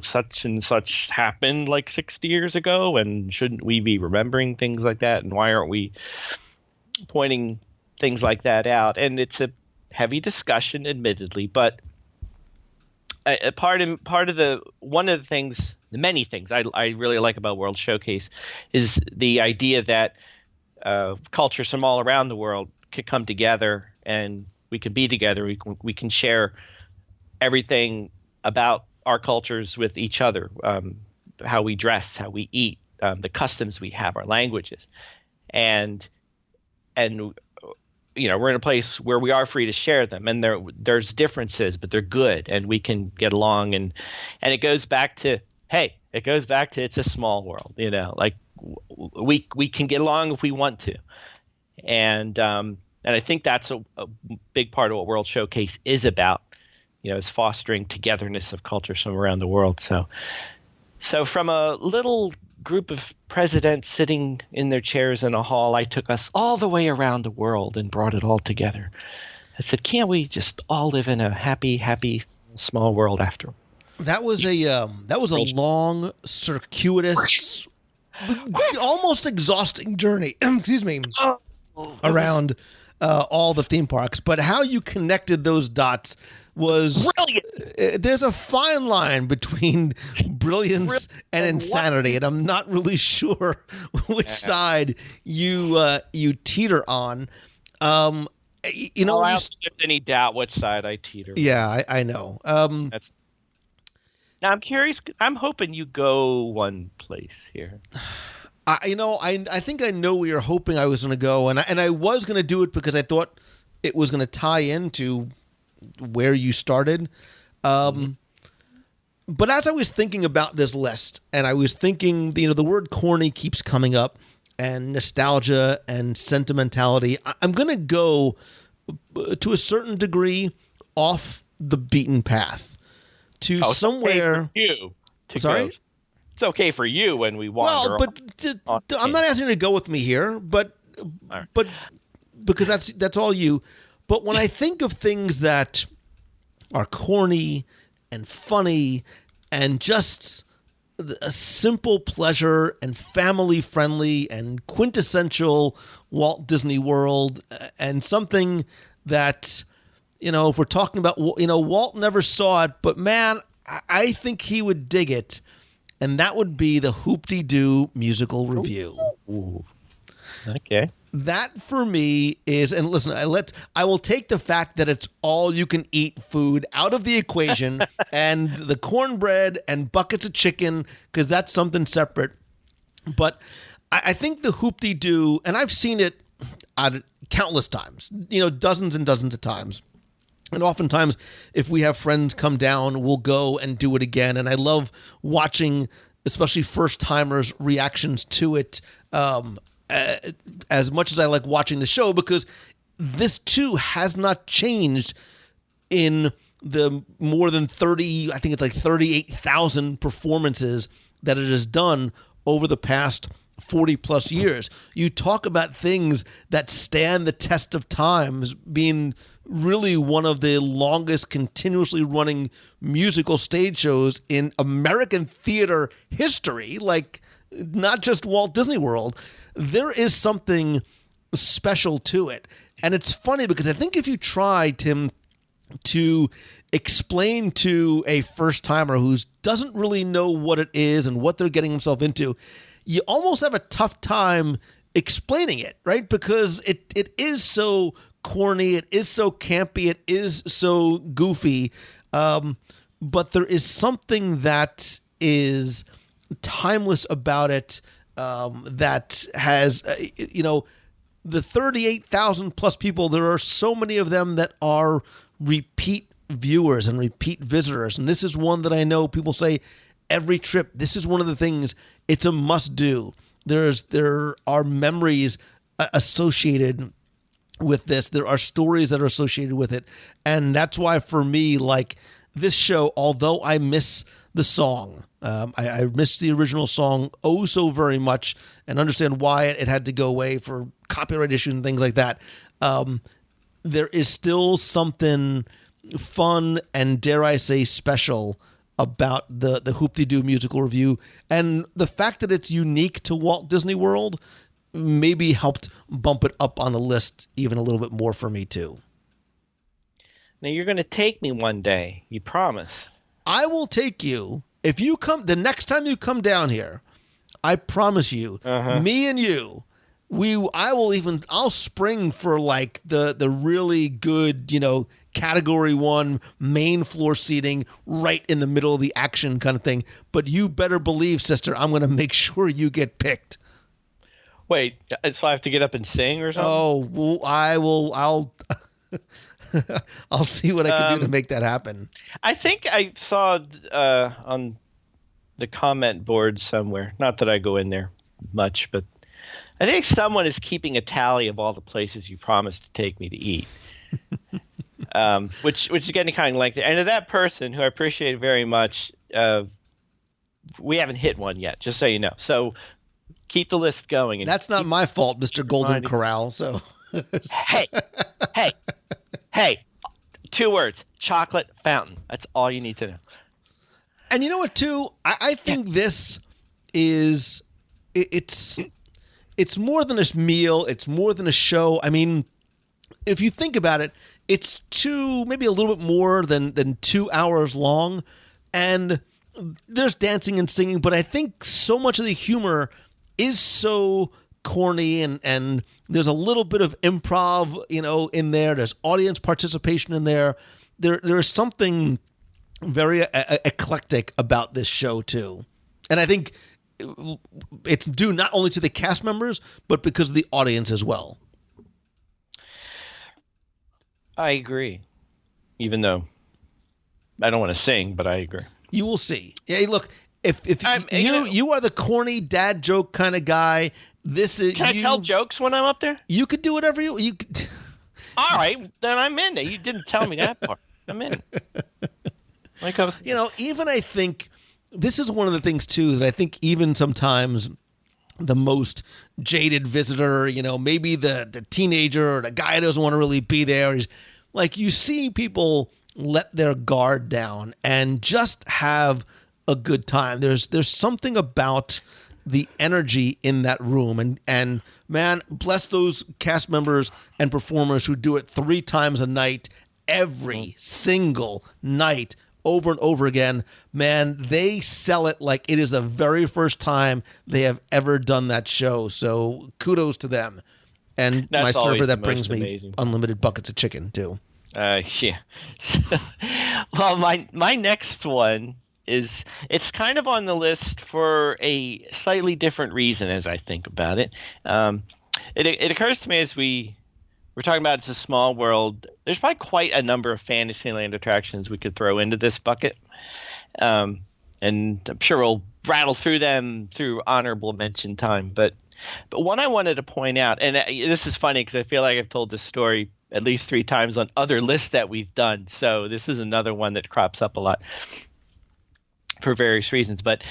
such and such happened like 60 years ago? And shouldn't we be remembering things like that? And why aren't we pointing things like that out? And it's a heavy discussion, admittedly, but one of the things, the many things I really like about World Showcase is the idea that cultures from all around the world could come together and we can be together. We can share everything about our cultures with each other, how we dress, how we eat, the customs we have, our languages, and we're in a place where we are free to share them, and there's differences, but they're good, and we can get along, and it goes back to it's a small world, like we can get along if we want to, and I think that's a big part of what World Showcase is about, is fostering togetherness of cultures from around the world. So from a little group of presidents sitting in their chairs in a hall, I took us all the way around the world and brought it all together. I said, can't we just all live in a happy, small world after? That was a long, circuitous, almost exhausting journey. Excuse me. Around all the theme parks, but how you connected those dots was brilliant. There's a fine line between brilliance and insanity, and I'm not really sure which side you teeter on. I don't think there's any doubt which side I teeter. Yeah, I know. Now I'm curious. I'm hoping you go one place here. I think I know where you're hoping I was going to go, and I was going to do it because I thought it was going to tie into where you started. But as I was thinking about this list, and I was thinking, the word corny keeps coming up, and nostalgia and sentimentality, I'm going to go to a certain degree off the beaten path to somewhere. Sorry? It's okay for you when we wander. Well, but I'm not asking you to go with me here, but because that's all you. But when I think of things that are corny and funny and just a simple pleasure and family friendly and quintessential Walt Disney World, and something that, if we're talking about, Walt never saw it, but man, I think he would dig it. And that would be the Hoop-Dee-Doo musical review. Ooh. Okay. That for me is, and listen, I will take the fact that it's all you can eat food out of the equation, and the cornbread and buckets of chicken, because that's something separate. But I think the Hoop-Dee-Doo, and I've seen it countless times, dozens and dozens of times. And oftentimes, if we have friends come down, we'll go and do it again. And I love watching, especially first-timers' reactions to it, as much as I like watching the show, because this, too, has not changed in the more than 30, I think it's like 38,000 performances that it has done over the past 40-plus years. You talk about things that stand the test of time as being really one of the longest continuously running musical stage shows in American theater history, like not just Walt Disney World. There is something special to it. And it's funny because I think if you try, Tim, to explain to a first timer who doesn't really know what it is and what they're getting themselves into, you almost have a tough time explaining it, right? Because it is so corny, it is so campy, it is so goofy, but there is something that is timeless about it, that has, the 38,000 plus people, there are so many of them that are repeat viewers and repeat visitors. And this is one that I know people say every trip, this is one of the things, it's a must do. There are memories associated with this. There are stories that are associated with it. And that's why for me, like this show, although I miss the song, I miss the original song oh so very much, and understand why it had to go away for copyright issues and things like that. There is still something fun and, dare I say, special about the Hoop-de-Doo musical review, and the fact that it's unique to Walt Disney World maybe helped bump it up on the list even a little bit more for me too. Now you're going to take me one day, you promise. I will take you. If you come, the next time you come down here, I promise you, me and you, I'll spring for like the really good, category 1 main floor seating right in the middle of the action kind of thing. But you better believe, sister, I'm going to make sure you get picked. Wait, so I have to get up and sing or something? Oh, well, I'll see what I can do to make that happen. I think I saw on the comment board somewhere, not that I go in there much, but I think someone is keeping a tally of all the places you promised to take me to eat, which is getting kind of lengthy. And to that person, who I appreciate very much, we haven't hit one yet, just so you know. So keep the list going. And that's not my fault, Mr. Golden Corral. So hey, 2 words: chocolate fountain. That's all you need to know. And you know what, too? I think this is it's more than a meal. It's more than a show. I mean, if you think about it, it's maybe a little bit more than 2 hours long, and there's dancing and singing. But I think so much of the humor is so corny, and there's a little bit of improv, in there. There's audience participation in there. There's something very eclectic about this show too, and I think it's due not only to the cast members but because of the audience as well. I agree, even though I don't want to sing, but I agree. You will see. Hey, look, if you are the corny dad joke kind of guy, this is. Can I tell jokes when I'm up there? You could do whatever you. All right, then I'm in it. You didn't tell me that part. I'm in. Even I think this is one of the things too that I think even sometimes the most jaded visitor, maybe the teenager or the guy who doesn't want to really be there, is like you see people let their guard down and just have a good time. There's something about the energy in that room, and man, bless those cast members and performers who do it 3 times a night, every single night, over and over again. Man, they sell it like it is the very first time they have ever done that show. So kudos to them. And that's my server that brings me unlimited buckets of chicken too. Yeah. Well, my next one it's kind of on the list for a slightly different reason as I think about it. It occurs to me as we're talking about it's a small world. There's probably quite a number of Fantasyland attractions we could throw into this bucket. And I'm sure we'll rattle through them through honorable mention time. But one I wanted to point out, and this is funny because I feel like I've told this story at least 3 times on other lists that we've done. So this is another one that crops up a lot for various reasons. But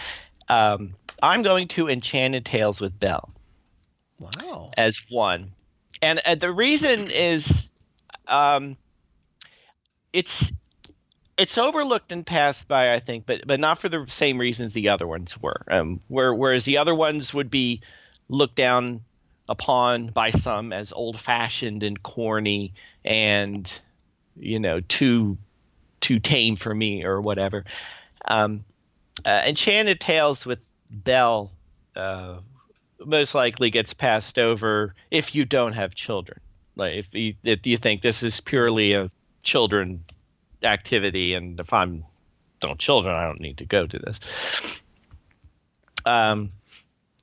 I'm going to Enchanted Tales with Belle. Wow. As one. And the reason is it's overlooked and passed by, I think, but not for the same reasons the other ones were. Whereas the other ones would be looked down upon by some as old-fashioned and corny and too tame for me or whatever. Enchanted Tales with Belle most likely gets passed over if you don't have children. Like if you think this is purely a children activity, and if I'm don't children, I don't need to go to this.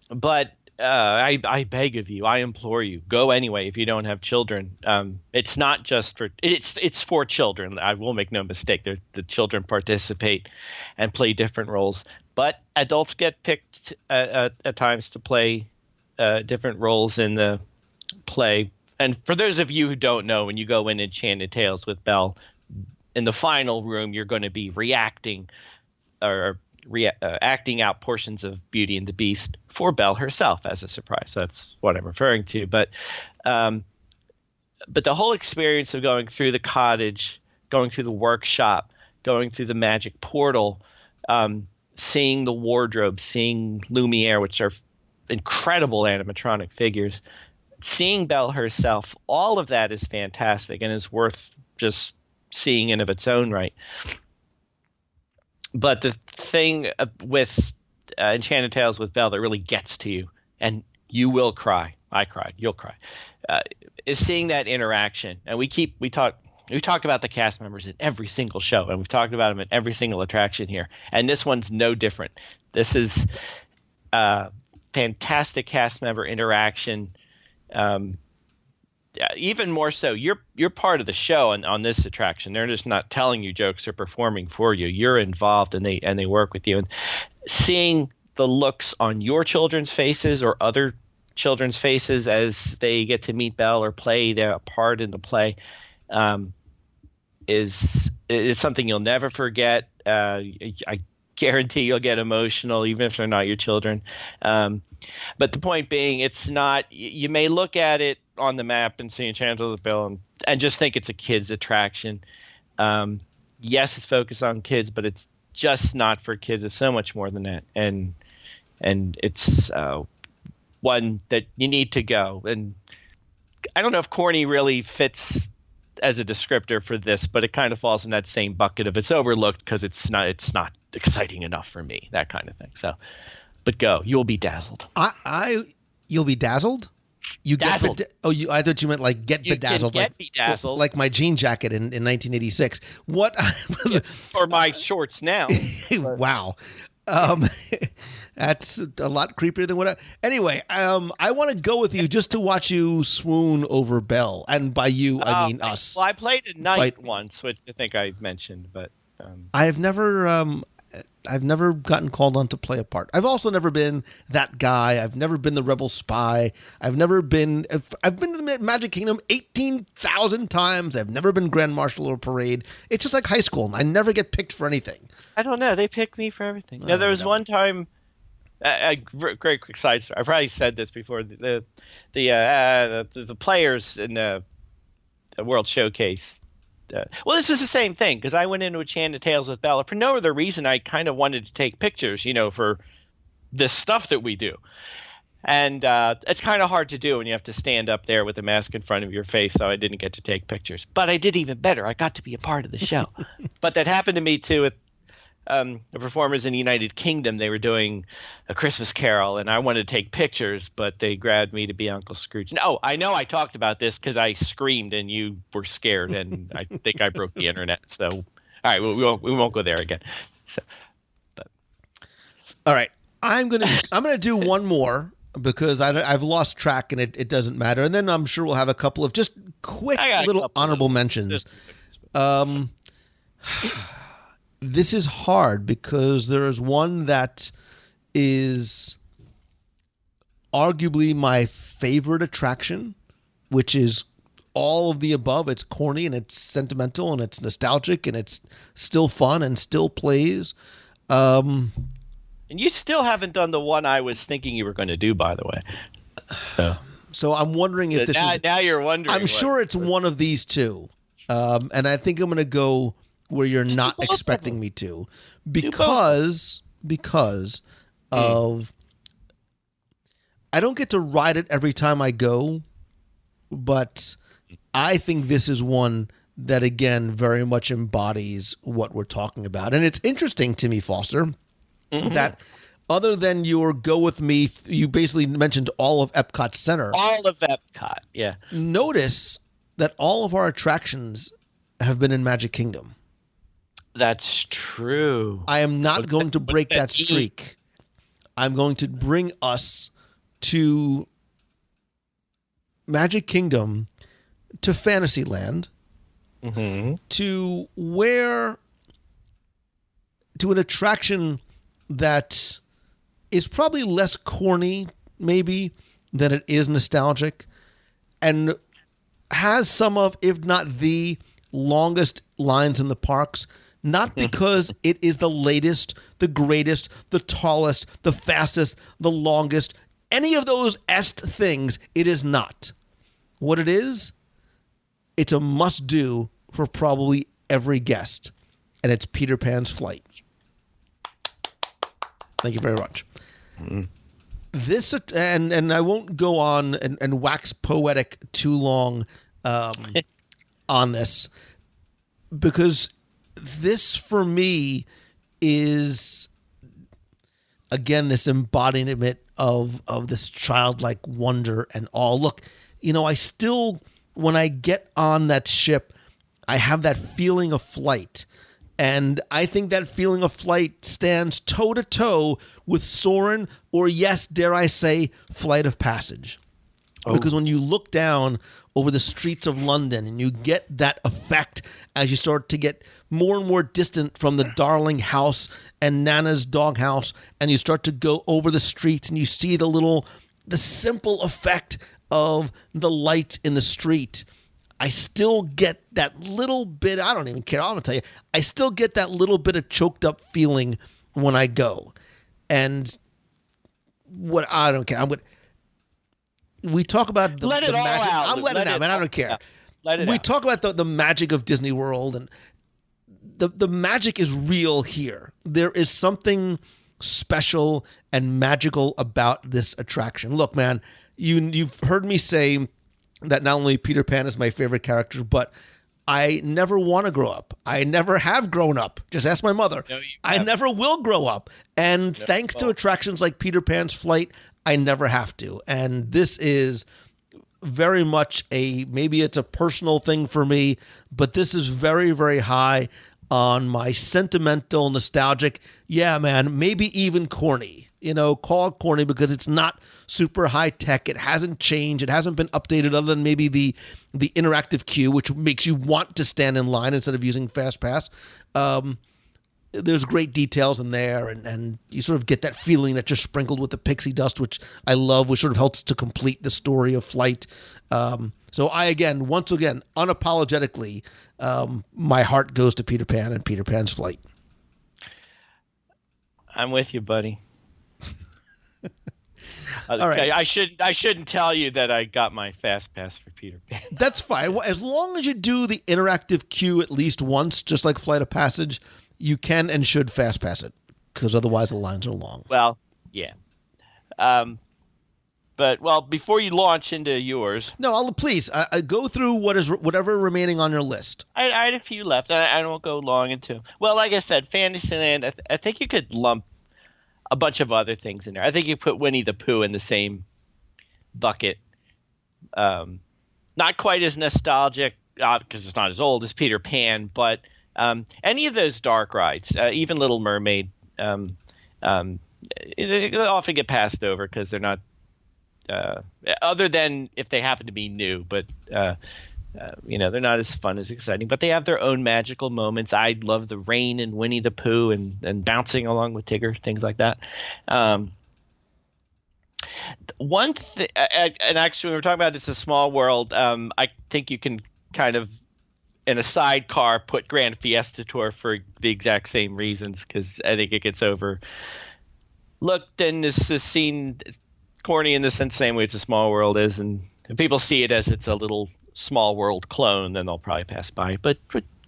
But I beg of you, I implore you, go anyway if you don't have children. It's not just for it's for children. I will make no mistake. The children participate and play different roles, but adults get picked at times to play different roles in the play. And for those of you who don't know, when you go in Enchanted Tales with Belle, in the final room, you're going to be reacting or acting out portions of Beauty and the Beast for Belle herself as a surprise. That's what I'm referring to. But the whole experience of going through the cottage, going through the workshop, going through the magic portal, seeing the wardrobe, seeing Lumiere, which are incredible animatronic figures, seeing Belle herself, all of that is fantastic and is worth just seeing in of its own right. But the thing with Enchanted Tales with Belle that really gets to you, and you will cry, I cried, you'll cry, is seeing that interaction. And we talk about the cast members in every single show, and we've talked about them in every single attraction here. And this one's no different. This is fantastic cast member interaction. Even more so, you're part of the show on this attraction. They're just not telling you jokes or performing for you. You're involved, and they work with you. And seeing the looks on your children's faces or other children's faces as they get to meet Belle or play their part in the play is something you'll never forget. I guarantee you'll get emotional, even if they're not your children. But the point being, it's not. You may look at it on the map and see Enchanted with Belle and just think it's a kids attraction. Yes, it's focused on kids, but it's just not for kids. It's so much more than that, and it's one that you need to go. And I don't know if corny really fits as a descriptor for this, but it kind of falls in that same bucket of it's overlooked because it's not exciting enough for me, that kind of thing. So, but go, you'll be dazzled. You'll be dazzled. You dazzled. I thought you meant like get bedazzled, get bedazzled, like my jean jacket in 1986. What? Or my shorts now. Wow, that's a lot creepier than what. Anyway, I want to go with you just to watch you swoon over Belle, and by you I mean us. Well, I played a knight once, which I think I mentioned, but I've never gotten called on to play a part. I've also never been that guy. I've never been the rebel spy. I've been to the Magic Kingdom 18,000 times. I've never been Grand Marshal or Parade. It's just like high school. I never get picked for anything. I don't know. They pick me for everything. Now, there was one time, a great quick side story. I probably said this before. The players in the World Showcase. Well, this was the same thing because I went into Enchanted Tales with Belle for no other reason. I kind of wanted to take pictures, for this stuff that we do. And it's kind of hard to do when you have to stand up there with a mask in front of your face, so I didn't get to take pictures. But I did even better. I got to be a part of the show. But that happened to me, too, with the performers in the United Kingdom. They were doing A Christmas Carol, and I wanted to take pictures, but they grabbed me to be Uncle Scrooge. No, I know I talked about this because I screamed and you were scared, and I think I broke the internet. So, all right, we won't go there again. So, but. All right, I'm gonna do one more because I've lost track and it doesn't matter, and then I'm sure we'll have a couple of just quick little honorable mentions. This is hard because there is one that is arguably my favorite attraction, which is all of the above. It's corny and it's sentimental and it's nostalgic and it's still fun and still plays. And you still haven't done the one I was thinking you were going to do, by the way. So I'm wondering if this is... Now you're wondering. I'm sure it's one of these two. And I think I'm going to go where you're not expecting me to, because of I don't get to ride it every time I go, but I think this is one that, again, very much embodies what we're talking about. And it's interesting to me, Foster, that other than your Go With Me, you basically mentioned all of Epcot Center. All of Epcot, yeah. Notice that all of our attractions have been in Magic Kingdom. That's true. I am not going to break that streak. I'm going to bring us to Magic Kingdom, to Fantasyland, to an attraction that is probably less corny, maybe, than it is nostalgic, and has some of, if not the longest lines in the parks, not because it is the latest, the greatest, the tallest, the fastest, the longest, any of those est things. It is not. What it is, it's a must-do for probably every guest, and it's Peter Pan's Flight. Thank you very much. This, and I won't go on and wax poetic too long on this, because this, for me, is, again, this embodiment of this childlike wonder and awe. Look, I still, when I get on that ship, I have that feeling of flight. And I think that feeling of flight stands toe-to-toe with Soarin', or, yes, dare I say, Flight of Passage. Because when you look down over the streets of London and you get that effect as you start to get more and more distant from the Darling house and Nana's doghouse, and you start to go over the streets and you see the simple effect of the light in the street, I still get that little bit, I don't even care, I'm going to tell you, I still get that little bit of choked up feeling when I go. And I don't care. We talk about the magic. I'm letting it out, man. I don't care. We talk about the magic of Disney World, and the magic is real here. There is something special and magical about this attraction. Look, man, you've heard me say that not only Peter Pan is my favorite character, but I never want to grow up. I never have grown up. Just ask my mother. No, I never will grow up. And thanks to attractions like Peter Pan's Flight, I never have to. And this is very much maybe it's a personal thing for me, but this is very, very high on my sentimental, nostalgic, yeah, man, maybe even corny. Call it corny because it's not super high tech. It hasn't changed. It hasn't been updated other than maybe the interactive queue, which makes you want to stand in line instead of using Fast Pass. There's great details in there, and you sort of get that feeling that you're sprinkled with the pixie dust, which I love, which sort of helps to complete the story of Flight. So once again, unapologetically, my heart goes to Peter Pan and Peter Pan's Flight. I'm with you, buddy. All right. I shouldn't tell you that I got my Fast Pass for Peter Pan. That's fine. As long as you do the interactive queue at least once, just like Flight of Passage, you can and should Fast Pass it, because otherwise the lines are long. Well, yeah. But before you launch into yours, no, please go through whatever remaining on your list. I had a few left. I won't go long into. Well, like I said, Fantasyland. I think you could lump a bunch of other things in there. I think you put Winnie the Pooh in the same bucket. Not quite as nostalgic because it's not as old as Peter Pan, but any of those dark rides, even Little Mermaid, they often get passed over because they're not. Other than if they happen to be new, but they're not as fun, as exciting. But they have their own magical moments. I love the rain and Winnie the Pooh and bouncing along with Tigger, things like that. One thing, and actually, when we're talking about It's a Small World, I think you can kind of, in a sidecar, put Grand Fiesta Tour for the exact same reasons, because I think it gets overlooked, and this is seen corny in the same way It's a Small World is, and if people see it as it's a little Small World clone, then they'll probably pass by. But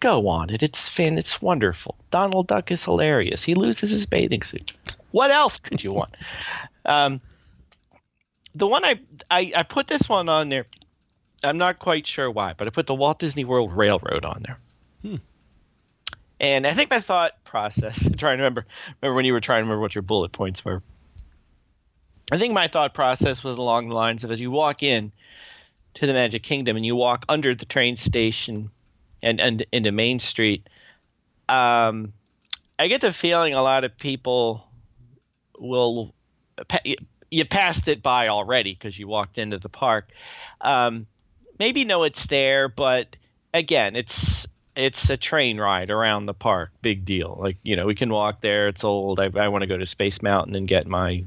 go on it. It's wonderful. Donald Duck is hilarious. He loses his bathing suit. What else could you want? The one I put this one on there I'm not quite sure why, but I put the Walt Disney World Railroad on there. And I think my thought process, I'm trying to remember when you were trying to remember what your bullet points were. I think my thought process was along the lines of, as you walk in to the Magic Kingdom and you walk under the train station and into Main Street, I get the feeling a lot of people will you passed it by already because you walked into the park. Maybe know it's there, but again, it's a train ride around the park. Big deal. Like, we can walk there. It's old. I want to go to Space Mountain and get my,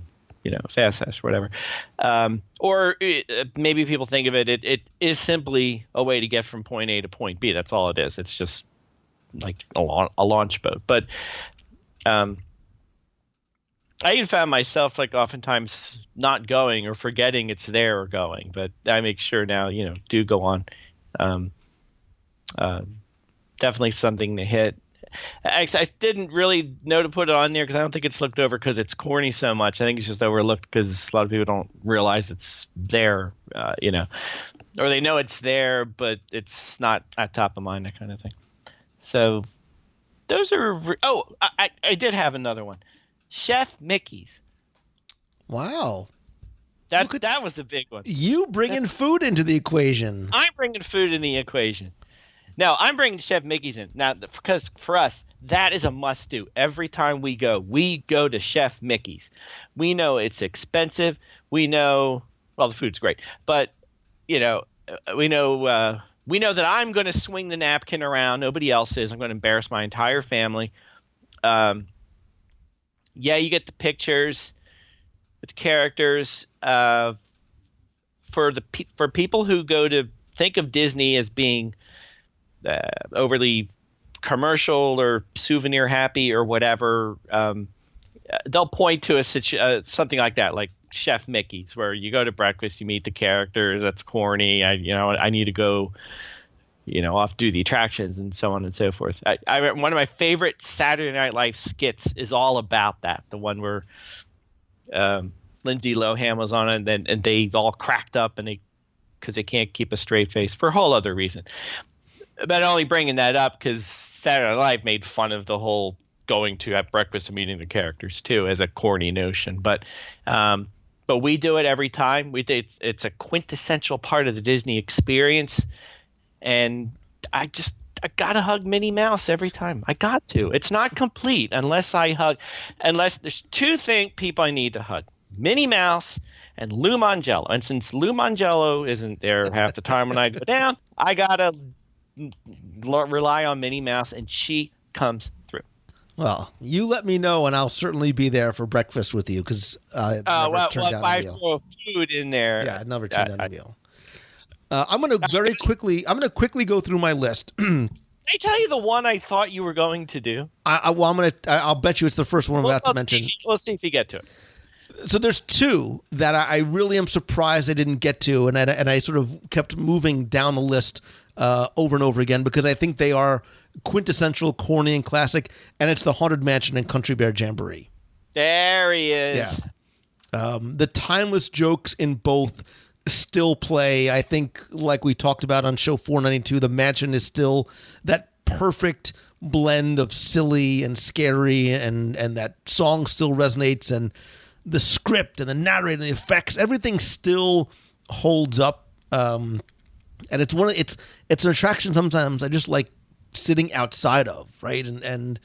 fast pass or whatever. Or maybe people think of it. It is simply a way to get from point A to point B. That's all it is. It's just like a launch boat. But I even found myself like oftentimes not going or forgetting it's there or going. But I make sure now, do go on. Definitely something to hit. I didn't really know to put it on there because I don't think it's looked over because it's corny so much. I think it's just overlooked because a lot of people don't realize it's there, or they know it's there, but it's not at top of mind, that kind of thing. So those are. I did have another one. Chef Mickey's. Wow. That was the big one. You bringing food into the equation. I'm bringing food in the equation. Now, I'm bringing Chef Mickey's in. Now, because for us, that is a must-do. Every time we go to Chef Mickey's. We know it's expensive. We know, well, the food's great. But, we know that I'm going to swing the napkin around. Nobody else is. I'm going to embarrass my entire family. You get the pictures with the characters. For people who go to think of Disney as being overly commercial or souvenir happy or whatever, they'll point to something like that, like Chef Mickey's, where you go to breakfast, you meet the characters. That's corny. I need to go, off do the attractions and so on and so forth. One of my favorite Saturday Night Live skits is all about that. The one where Lindsay Lohan was on it, and they all cracked up because they can't keep a straight face for a whole other reason. But only bringing that up because Saturday Night Live made fun of the whole going to have breakfast and meeting the characters too as a corny notion. But we do it every time. It's a quintessential part of the Disney experience, and I gotta hug Minnie Mouse every time. I got to. It's not complete unless there's two people I need to hug: Minnie Mouse and Lou Mangello. And since Lou Mangello isn't there half the time when I go down, I gotta rely on Minnie Mouse, and she comes through. Well, you let me know, and I'll certainly be there for breakfast with you because I never turned down a meal. Throw food in there. Yeah, I never turned down a meal. I'm going to quickly go through my list. Can I tell you the one I thought you were going to do? I'll bet you it's the first one I'm about to mention. Let's see if you get to it. So there's two that I really am surprised I didn't get to, and I sort of kept moving down the list over and over again because I think they are quintessential, corny, and classic, and it's the Haunted Mansion and Country Bear Jamboree. There he is. Yeah. The timeless jokes in both still play. I think, like we talked about on show 492, the mansion is still that perfect blend of silly and scary, and that song still resonates, and the script and the narrator and the effects, everything still holds up. And it's an attraction sometimes I just like sitting outside of, right? And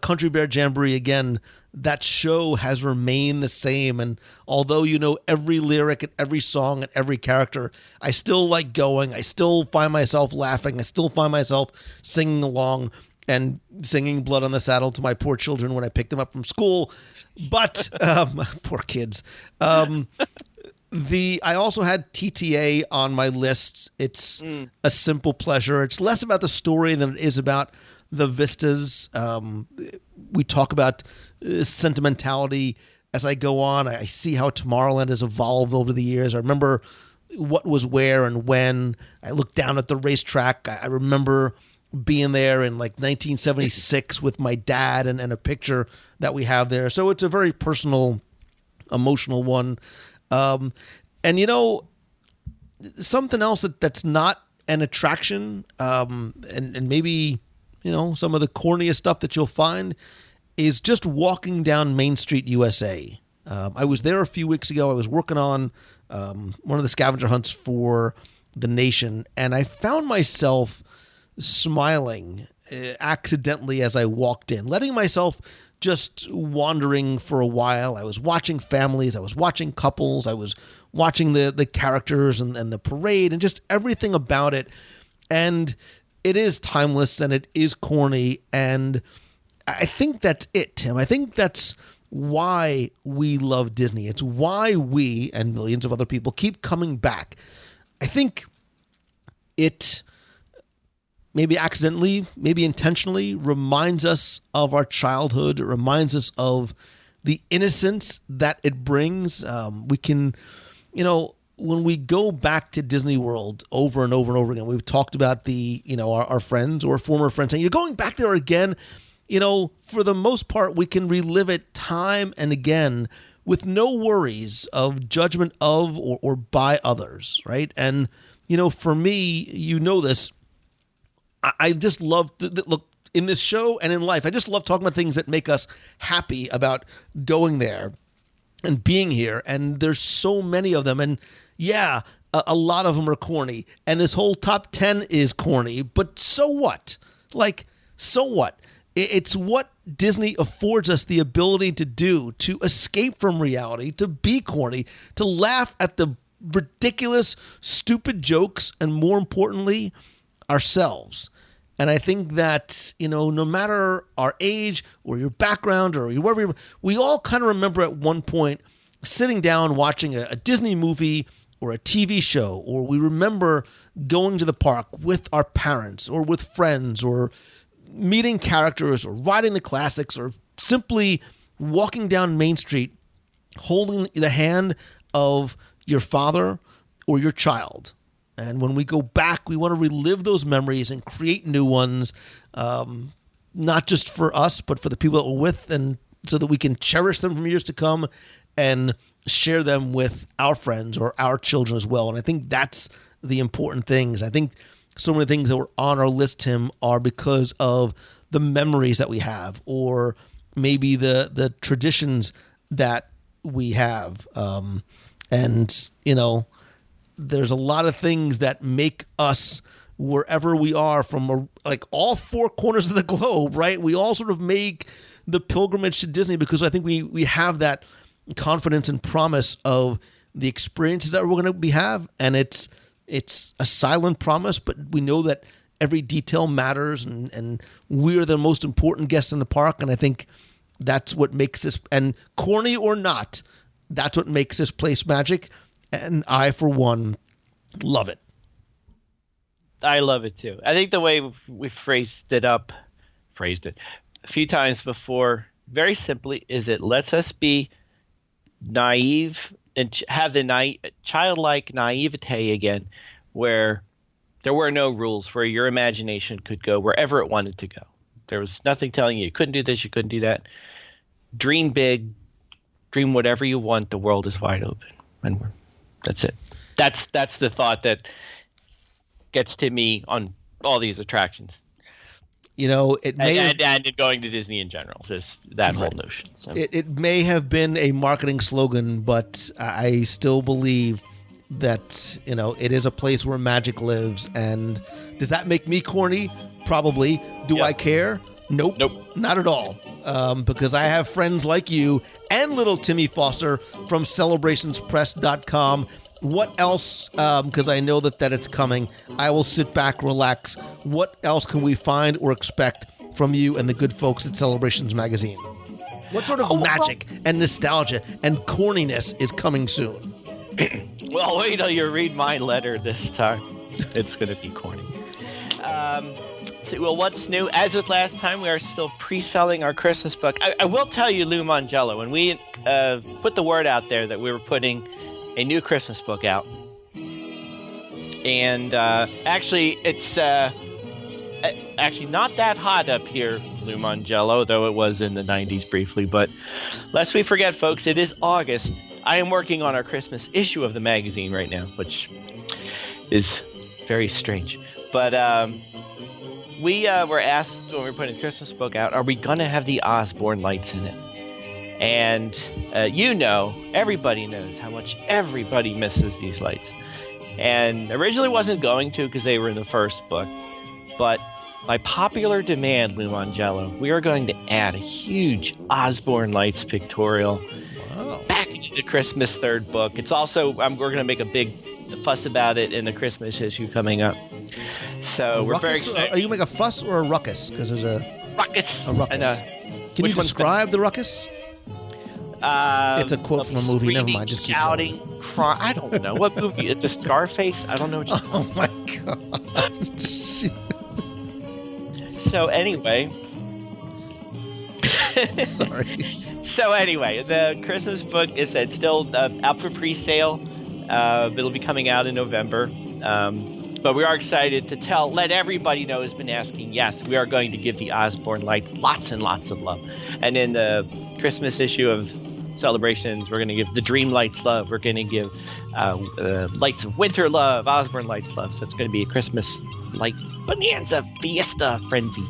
Country Bear Jamboree, again, that show has remained the same. And although you know every lyric and every song and every character, I still like going. I still find myself laughing. I still find myself singing along and singing Blood on the Saddle to my poor children when I pick them up from school. But poor kids. I also had TTA on my list. It's a simple pleasure. It's less about the story than it is about the vistas. We talk about sentimentality as I go on. I see how Tomorrowland has evolved over the years. I remember what was where and when. I look down at the racetrack. I remember being there in like 1976 with my dad and a picture that we have there. So it's a very personal, emotional one. And something else that's not an attraction, and maybe, some of the corniest stuff that you'll find is just walking down Main Street, USA. I was there a few weeks ago. I was working on one of the scavenger hunts for the nation, and I found myself smiling accidentally as I walked in, letting myself just wandering for a while. I was watching families, I was watching couples, I was watching the characters and the parade and just everything about it. And it is timeless and it is corny. And I think that's it, Tim. I think that's why we love Disney. It's why we and millions of other people keep coming back. I think it maybe accidentally, maybe intentionally reminds us of our childhood. It reminds us of the innocence that it brings. We can, when we go back to Disney World over and over and over again, we've talked about our friends or former friends saying, you're going back there again. For the most part, we can relive it time and again with no worries of judgment of or by others, right? And, for me, this, I just love to look in this show and in life. I just love talking about things that make us happy about going there and being here. And there's so many of them. And yeah, a lot of them are corny. And this whole top 10 is corny. But so what? So what? It's what Disney affords us the ability to do, to escape from reality, to be corny, to laugh at the ridiculous, stupid jokes, and more importantly, ourselves. And I think that, no matter our age or your background or wherever, we all kind of remember at one point sitting down watching a Disney movie or a TV show, or we remember going to the park with our parents or with friends or meeting characters or riding the classics or simply walking down Main Street holding the hand of your father or your child. And when we go back, we want to relive those memories and create new ones, not just for us, but for the people that we're with, and so that we can cherish them from years to come and share them with our friends or our children as well. And I think that's the important things. I think so many things that were on our list, Tim, are because of the memories that we have, or maybe the traditions that we have. There's a lot of things that make us wherever we are from all four corners of the globe, right? We all sort of make the pilgrimage to Disney because I think we have that confidence and promise of the experiences that we're going to have. And it's a silent promise, but we know that every detail matters and we're the most important guests in the park. And I think that's what makes this, and corny or not, that's what makes this place magic. And I, for one, love it. I love it too. I think the way we phrased it a few times before, very simply, is it lets us be naive and have the childlike naivete again, where there were no rules, where your imagination could go wherever it wanted to go. There was nothing telling you couldn't do this, you couldn't do that. Dream big, dream whatever you want. The world is wide open, and that's it. That's the thought that gets to me on all these attractions. It may and going to Disney in general, just that whole notion. So. It may have been a marketing slogan, but I still believe that it is a place where magic lives. And does that make me corny? Probably. Do I care? Nope. Not at all. Because I have friends like you and little Timmy Foster from celebrationspress.com. What else? Because I know that it's coming. I will sit back, relax. What else can we find or expect from you and the good folks at Celebrations Magazine? What sort of magic and nostalgia and corniness is coming soon? Well, wait till you read my letter this time. It's going to be corny. Well, what's new? As with last time, we are still pre-selling our Christmas book. I will tell you, Lou Mangello, when we put the word out there that we were putting a new Christmas book out, and actually, it's actually not that hot up here, Lou Mangello, though it was in the 90s briefly. But lest we forget, folks, it is August. I am working on our Christmas issue of the magazine right now, which is very strange. But we were asked when we were putting the Christmas book out, are we going to have the Osborne lights in it? And everybody knows how much everybody misses these lights. And originally wasn't going to because they were in the first book. But by popular demand, Lou Mangello, we are going to add a huge Osborne lights pictorial back into the Christmas third book. It's also, we're going to make a big fuss about it in the Christmas issue coming up. So we're very excited. Are you going to make a fuss or a ruckus? Because there's a ruckus. A ruckus. Can you describe the ruckus? It's a quote from a movie. Never mind. Just keep shouting, crying. I don't know what movie. It's a Scarface. I don't know what. Oh my god. So anyway. Sorry. So anyway, the Christmas book is still out for pre-sale. It'll be coming out in November. But we are excited to let everybody know who's been asking, yes, we are going to give the Osborne lights lots and lots of love. And in the Christmas issue of Celebrations, we're going to give the Dream Lights love. We're going to give Lights of Winter love, Osborne Lights love. So it's going to be a Christmas light bonanza, fiesta, frenzy.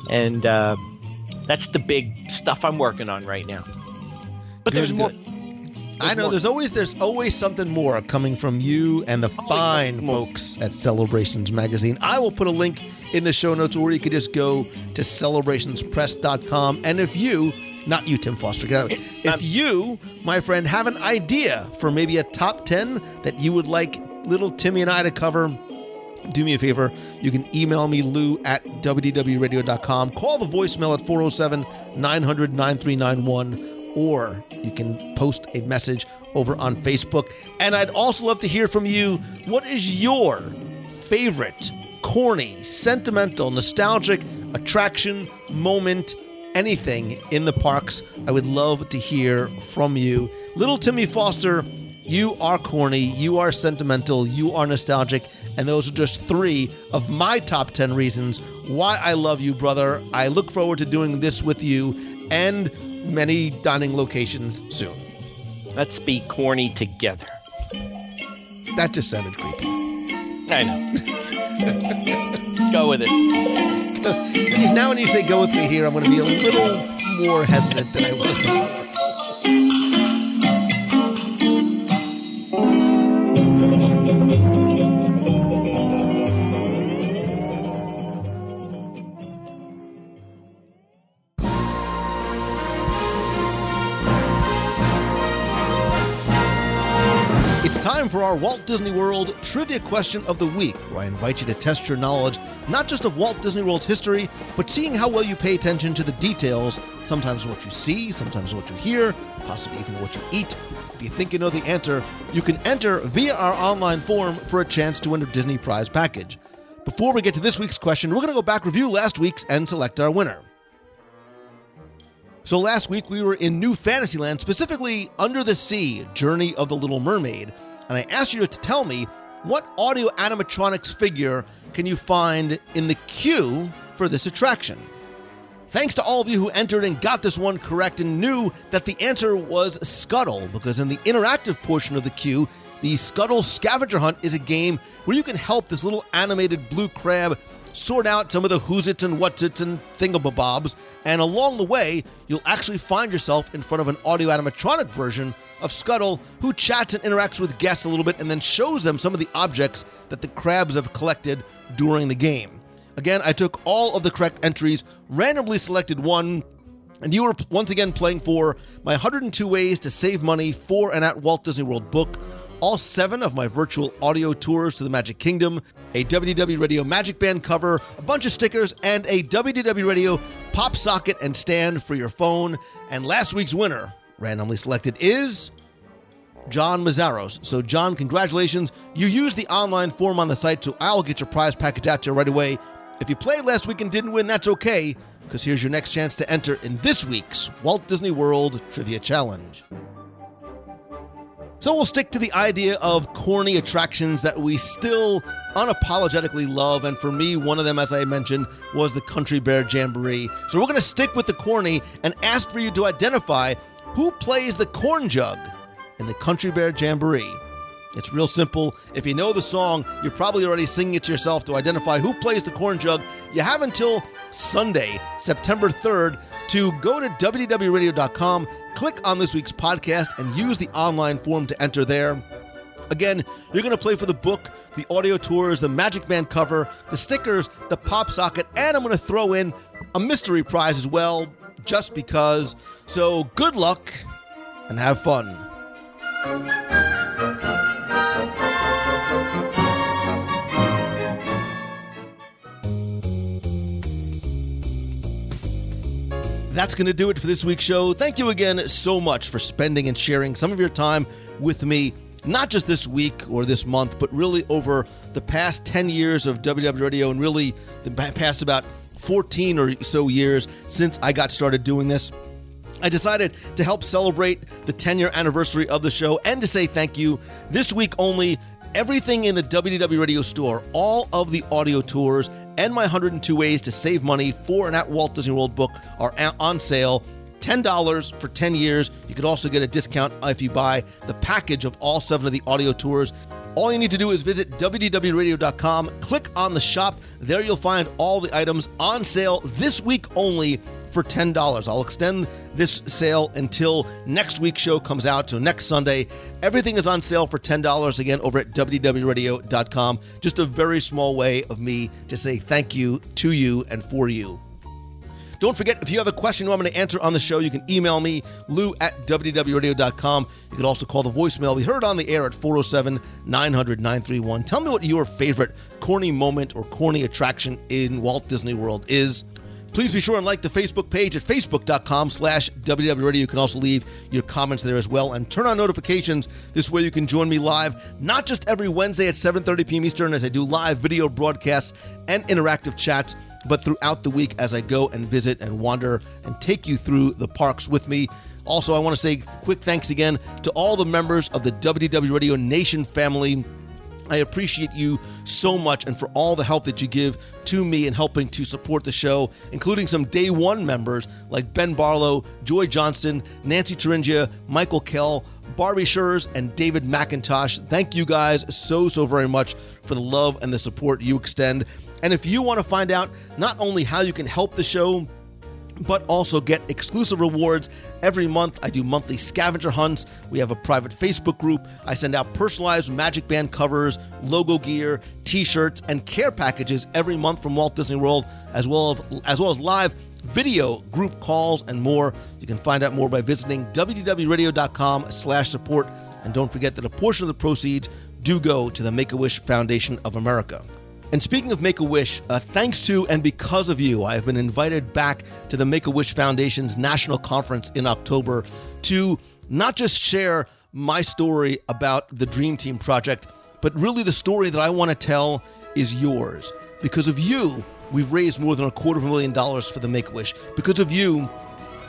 And that's the big stuff I'm working on right now. But there's more. I know there's always something more coming from you and the fine folks at Celebrations Magazine. I will put a link in the show notes, or you could just go to celebrationspress.com. And if you, not you, Tim Foster, if you, my friend, have an idea for maybe a top 10 that you would like little Timmy and I to cover, do me a favor. You can email me, Lou at WDWradio.com. Call the voicemail at 407-900-9391. Or you can post a message over on Facebook. And I'd also love to hear from you. What is your favorite corny, sentimental, nostalgic attraction, moment, anything in the parks? I would love to hear from you. Little Timmy Foster, you are corny, you are sentimental, you are nostalgic, and those are just 3 of my top 10 reasons why I love you, brother. I look forward to doing this with you and many dining locations soon. Let's be corny together. That just sounded creepy. I know. Go with it. Because now when you say go with me here, I'm going to be a little more hesitant than I was before. It's time for our Walt Disney World Trivia Question of the Week, where I invite you to test your knowledge, not just of Walt Disney World's history, but seeing how well you pay attention to the details, sometimes what you see, sometimes what you hear, possibly even what you eat. If you think you know the answer, you can enter via our online form for a chance to win a Disney prize package. Before we get to this week's question, we're going to go back, review last week's, and select our winner. So last week we were in New Fantasyland, specifically Under the Sea, Journey of the Little Mermaid, and I asked you to tell me what audio animatronics figure can you find in the queue for this attraction. Thanks to all of you who entered and got this one correct and knew that the answer was Scuttle, because in the interactive portion of the queue, the Scuttle Scavenger Hunt is a game where you can help this little animated blue crab sort out some of the who's-its and what's-its and thingamabobs, and along the way, you'll actually find yourself in front of an audio animatronic version of Scuttle, who chats and interacts with guests a little bit and then shows them some of the objects that the crabs have collected during the game. Again, I took all of the correct entries, randomly selected one, and you were once again playing for my 102 Ways to Save Money for and at Walt Disney World book, all 7 of my virtual audio tours to the Magic Kingdom, a WDW Radio Magic Band cover, a bunch of stickers, and a WDW Radio pop socket and stand for your phone. And last week's winner, randomly selected, is John Mazzaros. So John, congratulations. You used the online form on the site, so I'll get your prize package out to you right away. If you played last week and didn't win, that's okay, because here's your next chance to enter in this week's Walt Disney World Trivia Challenge. So we'll stick to the idea of corny attractions that we still unapologetically love, and for me, one of them, as I mentioned, was the Country Bear Jamboree. So we're going to stick with the corny and ask for you to identify who plays the corn jug in the Country Bear Jamboree. It's real simple. If you know the song, you're probably already singing it to yourself to identify who plays the corn jug. You have until Sunday, September 3rd, to go to WDWRadio.com, click on this week's podcast, and use the online form to enter there. Again, you're going to play for the book, the audio tours, the Magic Band cover, the stickers, the pop socket, and I'm going to throw in a mystery prize as well, just because. So good luck and have fun. That's going to do it for this week's show. Thank you again so much for spending and sharing some of your time with me, not just this week or this month, but really over the past 10 years of WDW Radio and really the past about 14 or so years since I got started doing this. I decided to help celebrate the 10-year anniversary of the show and to say thank you. This week only, everything in the WDW Radio store, all of the audio tours, and my 102 Ways to Save Money for and at Walt Disney World book are on sale. $10 for 10 years. You could also get a discount if you buy the package of all 7 of the audio tours. All you need to do is visit WDWRadio.com, click on the shop. There you'll find all the items on sale this week only for $10. I'll extend this sale until next week's show comes out, so next Sunday. Everything is on sale for $10 again over at WDWRadio.com. Just a very small way of me to say thank you to you and for you. Don't forget, if you have a question you want me to answer on the show, you can email me, lou@WDWRadio.com. You can also call the voicemail. We heard on the air at 407-900-931. Tell me what your favorite corny moment or corny attraction in Walt Disney World is. Please be sure and like the Facebook page at facebook.com/WDW Radio. You can also leave your comments there as well and turn on notifications. This way you can join me live, not just every Wednesday at 7:30 p.m. Eastern as I do live video broadcasts and interactive chats, but throughout the week as I go and visit and wander and take you through the parks with me. Also, I want to say quick thanks again to all the members of the WDW Radio Nation family. I appreciate you so much and for all the help that you give to me in helping to support the show, including some day one members like Ben Barlow, Joy Johnston, Nancy Turingia, Michael Kell, Barbie Schurz, and David McIntosh. Thank you guys so very much for the love and the support you extend. And if you want to find out not only how you can help the show, but also get exclusive rewards every month. I do monthly scavenger hunts. We have a private Facebook group. I send out personalized Magic Band covers, logo gear, t-shirts, and care packages every month from Walt Disney World, as well as live video group calls and more. You can find out more by visiting WDWRadio.com/support. And don't forget that a portion of the proceeds do go to the Make-A-Wish Foundation of America. And speaking of Make-A-Wish, thanks to and because of you, I have been invited back to the Make-A-Wish Foundation's National Conference in October to not just share my story about the Dream Team project, but really the story that I want to tell is yours. Because of you, we've raised more than $250,000 for the Make-A-Wish. Because of you,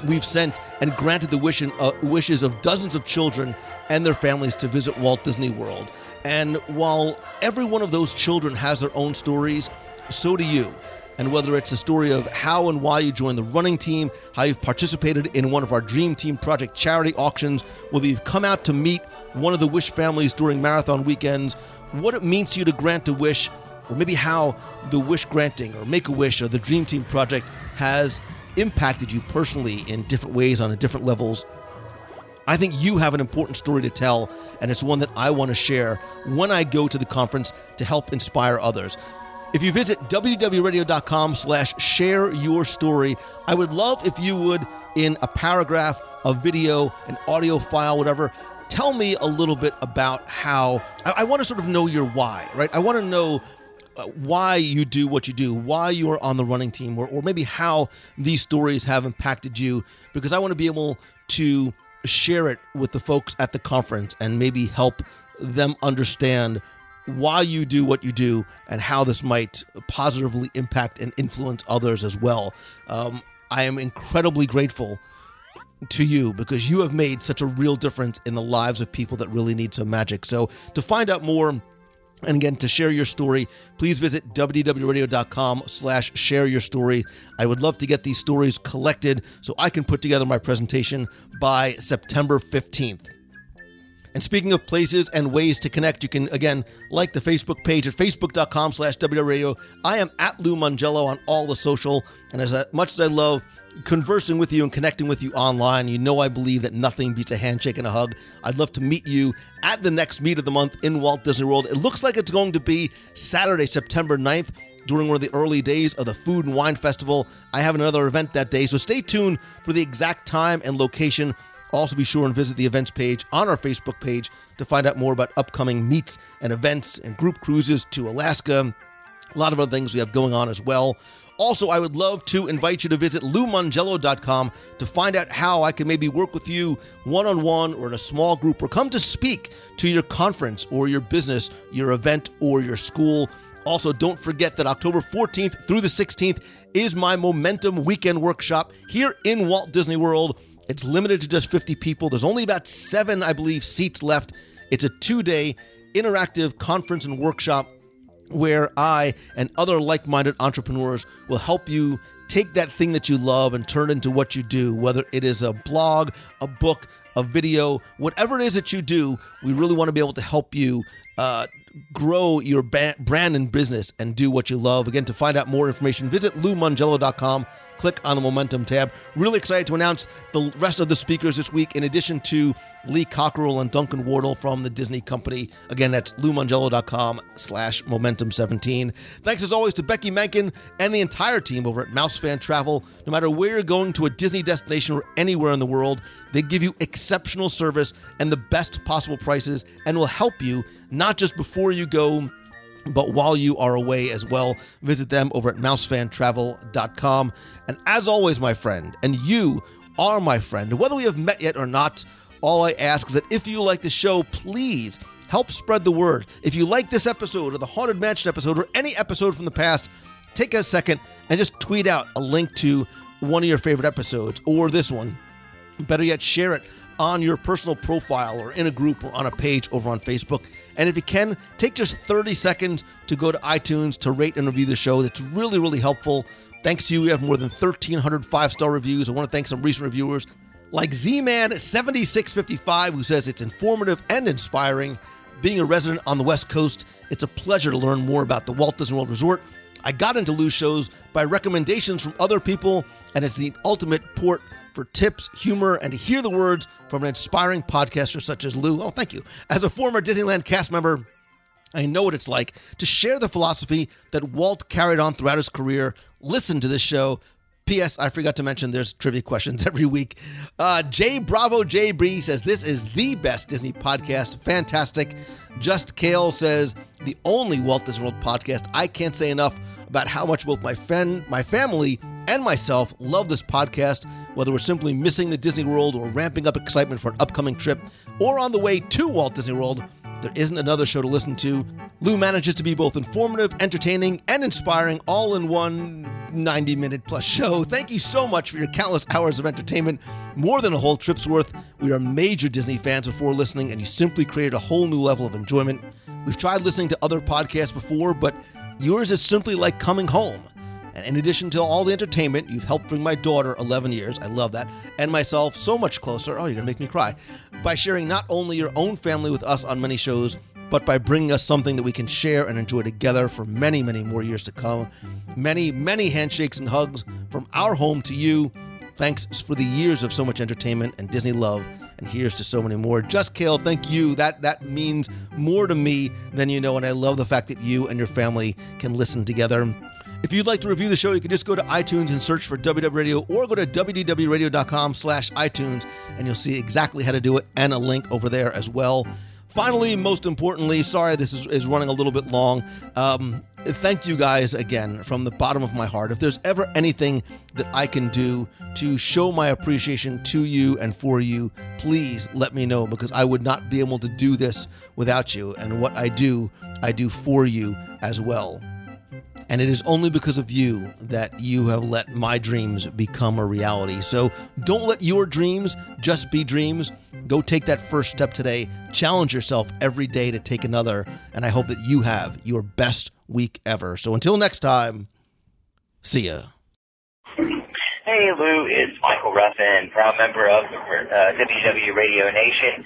we've sent and granted the wishes of dozens of children and their families to visit Walt Disney World. And while every one of those children has their own stories, so do you. And whether it's the story of how and why you joined the running team, how you've participated in one of our Dream Team Project charity auctions, whether you've come out to meet one of the Wish families during marathon weekends, what it means to you to grant a wish, or maybe how the wish granting or Make-A-Wish or the Dream Team Project has impacted you personally in different ways on different levels. I think you have an important story to tell, and it's one that I want to share when I go to the conference to help inspire others. If you visit WDWRadio.com/share your story, I would love if you would, in a paragraph, a video, an audio file, whatever, tell me a little bit about how, I want to sort of know your why, right? I want to know why you do what you do, why you are on the running team, or maybe how these stories have impacted you, because I want to be able to share it with the folks at the conference and maybe help them understand why you do what you do and how this might positively impact and influence others as well. I am incredibly grateful to you because you have made such a real difference in the lives of people that really need some magic. So to find out more, and again, to share your story, please visit WDWRadio.com/share your story. I would love to get these stories collected so I can put together my presentation by September 15th. And speaking of places and ways to connect, you can, again, like the Facebook page at facebook.com/WDW. I am at Lou Mongello on all the social. And as much as I love conversing with you and connecting with you online, you know I believe that nothing beats a handshake and a hug. I'd love to meet you at the next meet of the month in Walt Disney World. It looks like it's going to be Saturday, September 9th, during one of the early days of the Food and Wine Festival. I have another event that day, so stay tuned for the exact time and location. Also, be sure and visit the events page on our Facebook page to find out more about upcoming meets and events and group cruises to Alaska. A lot of other things we have going on as well. Also, I would love to invite you to visit LouMongello.com to find out how I can maybe work with you one-on-one or in a small group, or come to speak to your conference or your business, your event, or your school. Also, don't forget that October 14th through the 16th is my Momentum Weekend Workshop here in Walt Disney World. It's limited to just 50 people. There's only about 7, I believe, seats left. It's a 2-day interactive conference and workshop where I and other like-minded entrepreneurs will help you take that thing that you love and turn it into what you do, whether it is a blog, a book, a video, whatever it is that you do. We really want to be able to help you grow your brand and business and do what you love. Again, to find out more information, visit LouMongello.com. Click on the Momentum tab. Really excited to announce the rest of the speakers this week, in addition to Lee Cockerell and Duncan Wardle from the Disney Company. Again, that's LouMongello.com/Momentum17. Thanks as always to Becky Menken and the entire team over at Mouse Fan Travel. No matter where you're going to a Disney destination or anywhere in the world, they give you exceptional service and the best possible prices, and will help you not just before you go, but while you are away as well. Visit them over at mousefantravel.com. And as always, my friend, and you are my friend, whether we have met yet or not, all I ask is that if you like the show, please help spread the word. If you like this episode or the Haunted Mansion episode or any episode from the past, take a second and just tweet out a link to one of your favorite episodes, or this one. Better yet, share it on your personal profile or in a group or on a page over on Facebook. And if you can, take just 30 seconds to go to iTunes to rate and review the show. That's really, really helpful. Thanks to you, we have more than 1,300 five-star reviews. I want to thank some recent reviewers like Z-Man7655, who says it's informative and inspiring. Being a resident on the West Coast, it's a pleasure to learn more about the Walt Disney World Resort. I got into Lou's shows by recommendations from other people, and it's the ultimate port for tips, humor, and to hear the words from an inspiring podcaster such as Lou. Oh, thank you. As a former Disneyland cast member, I know what it's like to share the philosophy that Walt carried on throughout his career. Listen to this show. P.S. I forgot to mention there's trivia questions every week. J Bravo J Bree says, this is the best Disney podcast. Fantastic. Just Kale says, the only Walt Disney World podcast. I can't say enough about how much both my family, and myself love this podcast, whether we're simply missing the Disney World or ramping up excitement for an upcoming trip or on the way to Walt Disney World. There isn't another show to listen to. Lou manages to be both informative, entertaining, and inspiring all in one 90-minute plus show. Thank you so much for your countless hours of entertainment, more than a whole trip's worth. We are major Disney fans before listening, and you simply created a whole new level of enjoyment. We've tried listening to other podcasts before, but yours is simply like coming home. And in addition to all the entertainment, you've helped bring my daughter, 11 years, I love that, and myself so much closer. Oh, you're going to make me cry. By sharing not only your own family with us on many shows, but by bringing us something that we can share and enjoy together for many, many more years to come. Many, many handshakes and hugs from our home to you. Thanks for the years of so much entertainment and Disney love. And here's to so many more. Just Kale, thank you. That means more to me than you know, and I love the fact that you and your family can listen together. If you'd like to review the show, you can just go to iTunes and search for WDW Radio, or go to wdwradio.com/iTunes, and you'll see exactly how to do it and a link over there as well. Finally, most importantly, sorry this is running a little bit long. Thank you guys again from the bottom of my heart. If there's ever anything that I can do to show my appreciation to you and for you, please let me know, because I would not be able to do this without you. And what I do for you as well. And it is only because of you that you have let my dreams become a reality. So don't let your dreams just be dreams. Go take that first step today. Challenge yourself every day to take another. And I hope that you have your best week ever. So until next time, see ya. Hey, Lou, it's Michael Ruffin, proud member of the WDW Radio Nation.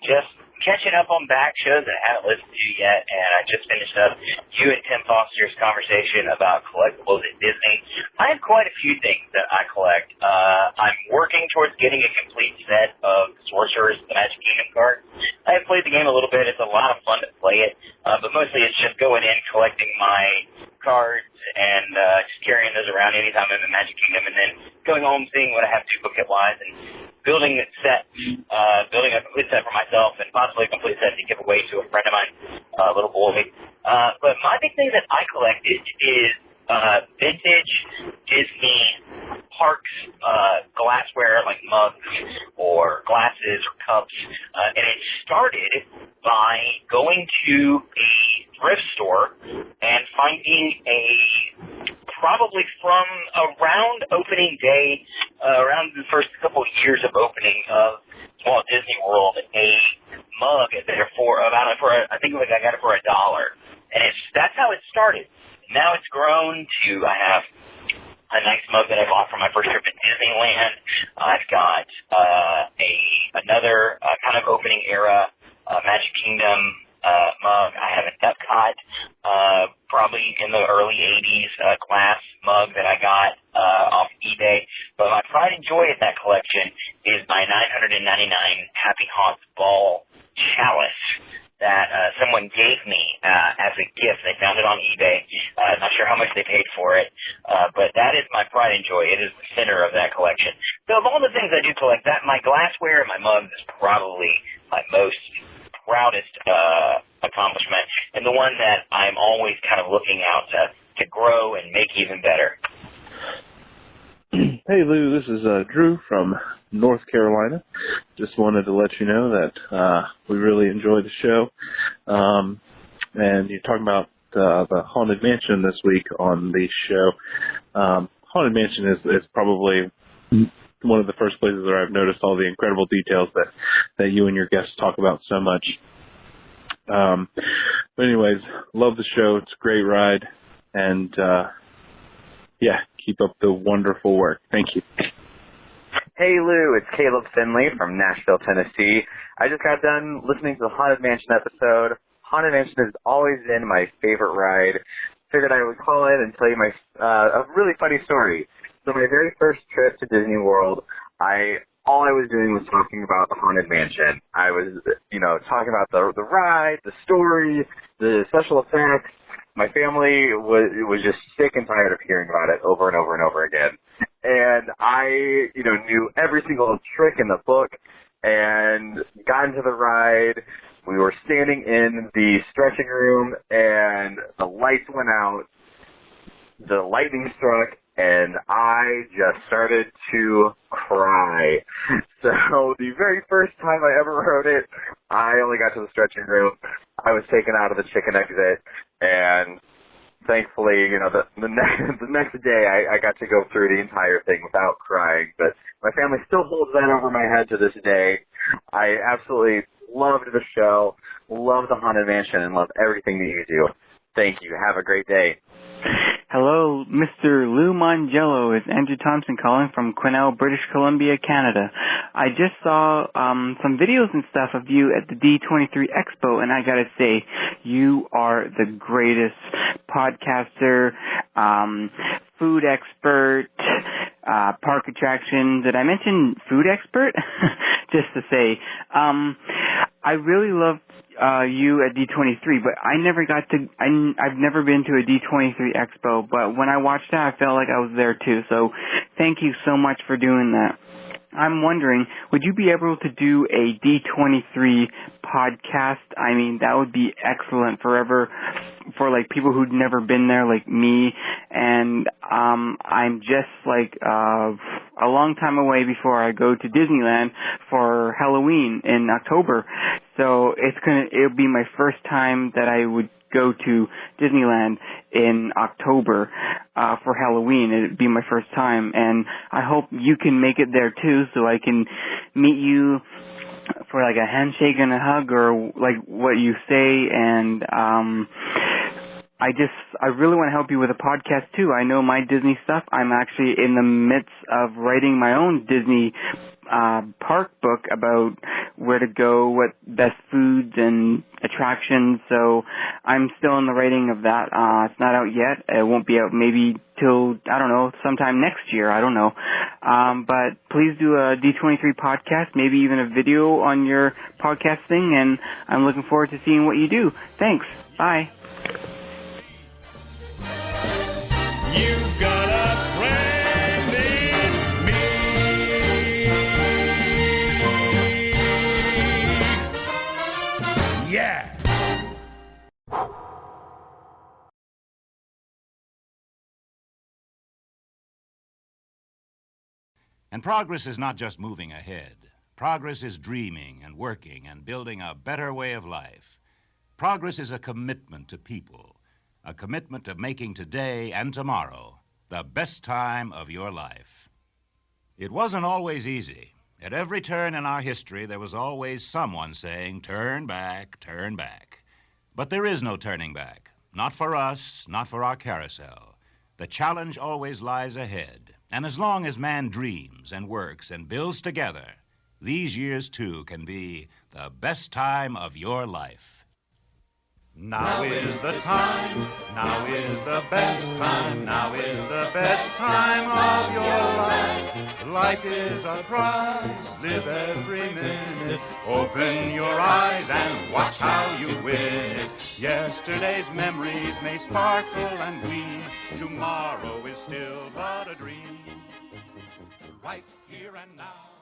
Just catching up on back shows that I haven't listened to yet, and I just finished up you and Tim Foster's conversation about collectibles at Disney. I have quite a few things that I collect. I'm working towards getting a complete set of Sorcerer's the Magic Kingdom cards. I have played the game a little bit. It's a lot of fun to play it, but mostly it's just going in, collecting my cards, and just carrying those around anytime I'm in the Magic Kingdom, and then going home, seeing what I have duplicate-wise, and building a set, building a complete set for myself, and possibly a complete set to give away to a friend of mine, a little boy. But my big thing that I collected is vintage Disney parks glassware, like mugs or glasses or cups, and it started by going to a thrift store and finding probably from around opening day, around the first couple of years of opening of Walt Disney World, a mug I think I got it for $1, and that's how it started. Now it's grown to, I have a nice mug that I bought for my first trip at Disneyland. I've got another kind of opening era Magic Kingdom mug. I have an Epcot, probably in the early 80s glass mug that I got off eBay. But my pride and joy in that collection is my $9.99 Happy Haunts Ball chalice that someone gave me as a gift. They found it on eBay. Not sure how much they paid for it, but that is my pride and joy. It is the center of that collection. So of all the things I do collect, that my glassware and my mugs is probably my most proudest accomplishment, and the one that I'm always kind of looking out to grow and make even better. Hey Lou, this is Drew from North Carolina. Just wanted to let you know that we really enjoy the show. And you're talking about the Haunted Mansion this week on the show. Haunted Mansion is probably one of the first places where I've noticed all the incredible details that you and your guests talk about so much. But anyways, love the show. It's a great ride. And yeah, keep up the wonderful work. Thank you. Hey Lou, it's Caleb Finley from Nashville, Tennessee. I just got done listening to the Haunted Mansion episode. Haunted Mansion has always been my favorite ride. Figured I would call in and tell you a really funny story. So my very first trip to Disney World, all I was doing was talking about the Haunted Mansion. I was, talking about the ride, the story, the special effects. My family was just sick and tired of hearing about it over and over and over again. And I, knew every single trick in the book and got into the ride. We were standing in the stretching room and the lights went out. The lightning struck and I just started to cry. So the very first time I ever rode it, I only got to the stretching room. I was taken out of the chicken exit, and thankfully, the next day I got to go through the entire thing without crying. But my family still holds that over my head to this day. I absolutely loved the show, love the Haunted Mansion, and love everything that you do. Thank you. Have a great day. Hello, Mr. Lou Mongello. It's Andrew Thompson calling from Quesnel, British Columbia, Canada. I just saw some videos and stuff of you at the D23 Expo, and I gotta say, you are the greatest podcaster, food expert, park attraction. Did I mention food expert? Just to say, I really love you at D23, but I've never been to a D23 Expo, but when I watched that, I felt like I was there too, so thank you so much for doing that. I'm wondering, would you be able to do a D23 podcast? I mean, that would be excellent for like people who'd never been there like me, and I'm just like a long time away before I go to Disneyland for Halloween in October. So it'll be my first time that I would go to Disneyland in October for Halloween. It'd be my first time, and I hope you can make it there too, so I can meet you for like a handshake and a hug, or like what you say, and I really want to help you with a podcast too. I know my Disney stuff. I'm actually in the midst of writing my own Disney park book about where to go, what best foods and attractions. So I'm still in the writing of that. It's not out yet. It won't be out maybe till, I don't know, sometime next year. I don't know. But please do a D23 podcast, maybe even a video on your podcast thing, and I'm looking forward to seeing what you do. Thanks. Bye. You've got a friend in me. Yeah. And progress is not just moving ahead. Progress is dreaming and working and building a better way of life. Progress is a commitment to people, a commitment to making today and tomorrow the best time of your life. It wasn't always easy. At every turn in our history, there was always someone saying, "Turn back, turn back." But there is no turning back. Not for us, not for our carousel. The challenge always lies ahead. And as long as man dreams and works and builds together, these years, too, can be the best time of your life. Now is the time, now is the best time, now is the best time of your life. Life is a prize, live every minute. Open your eyes and watch how you win it. Yesterday's memories may sparkle and gleam. Tomorrow is still but a dream. Right here and now.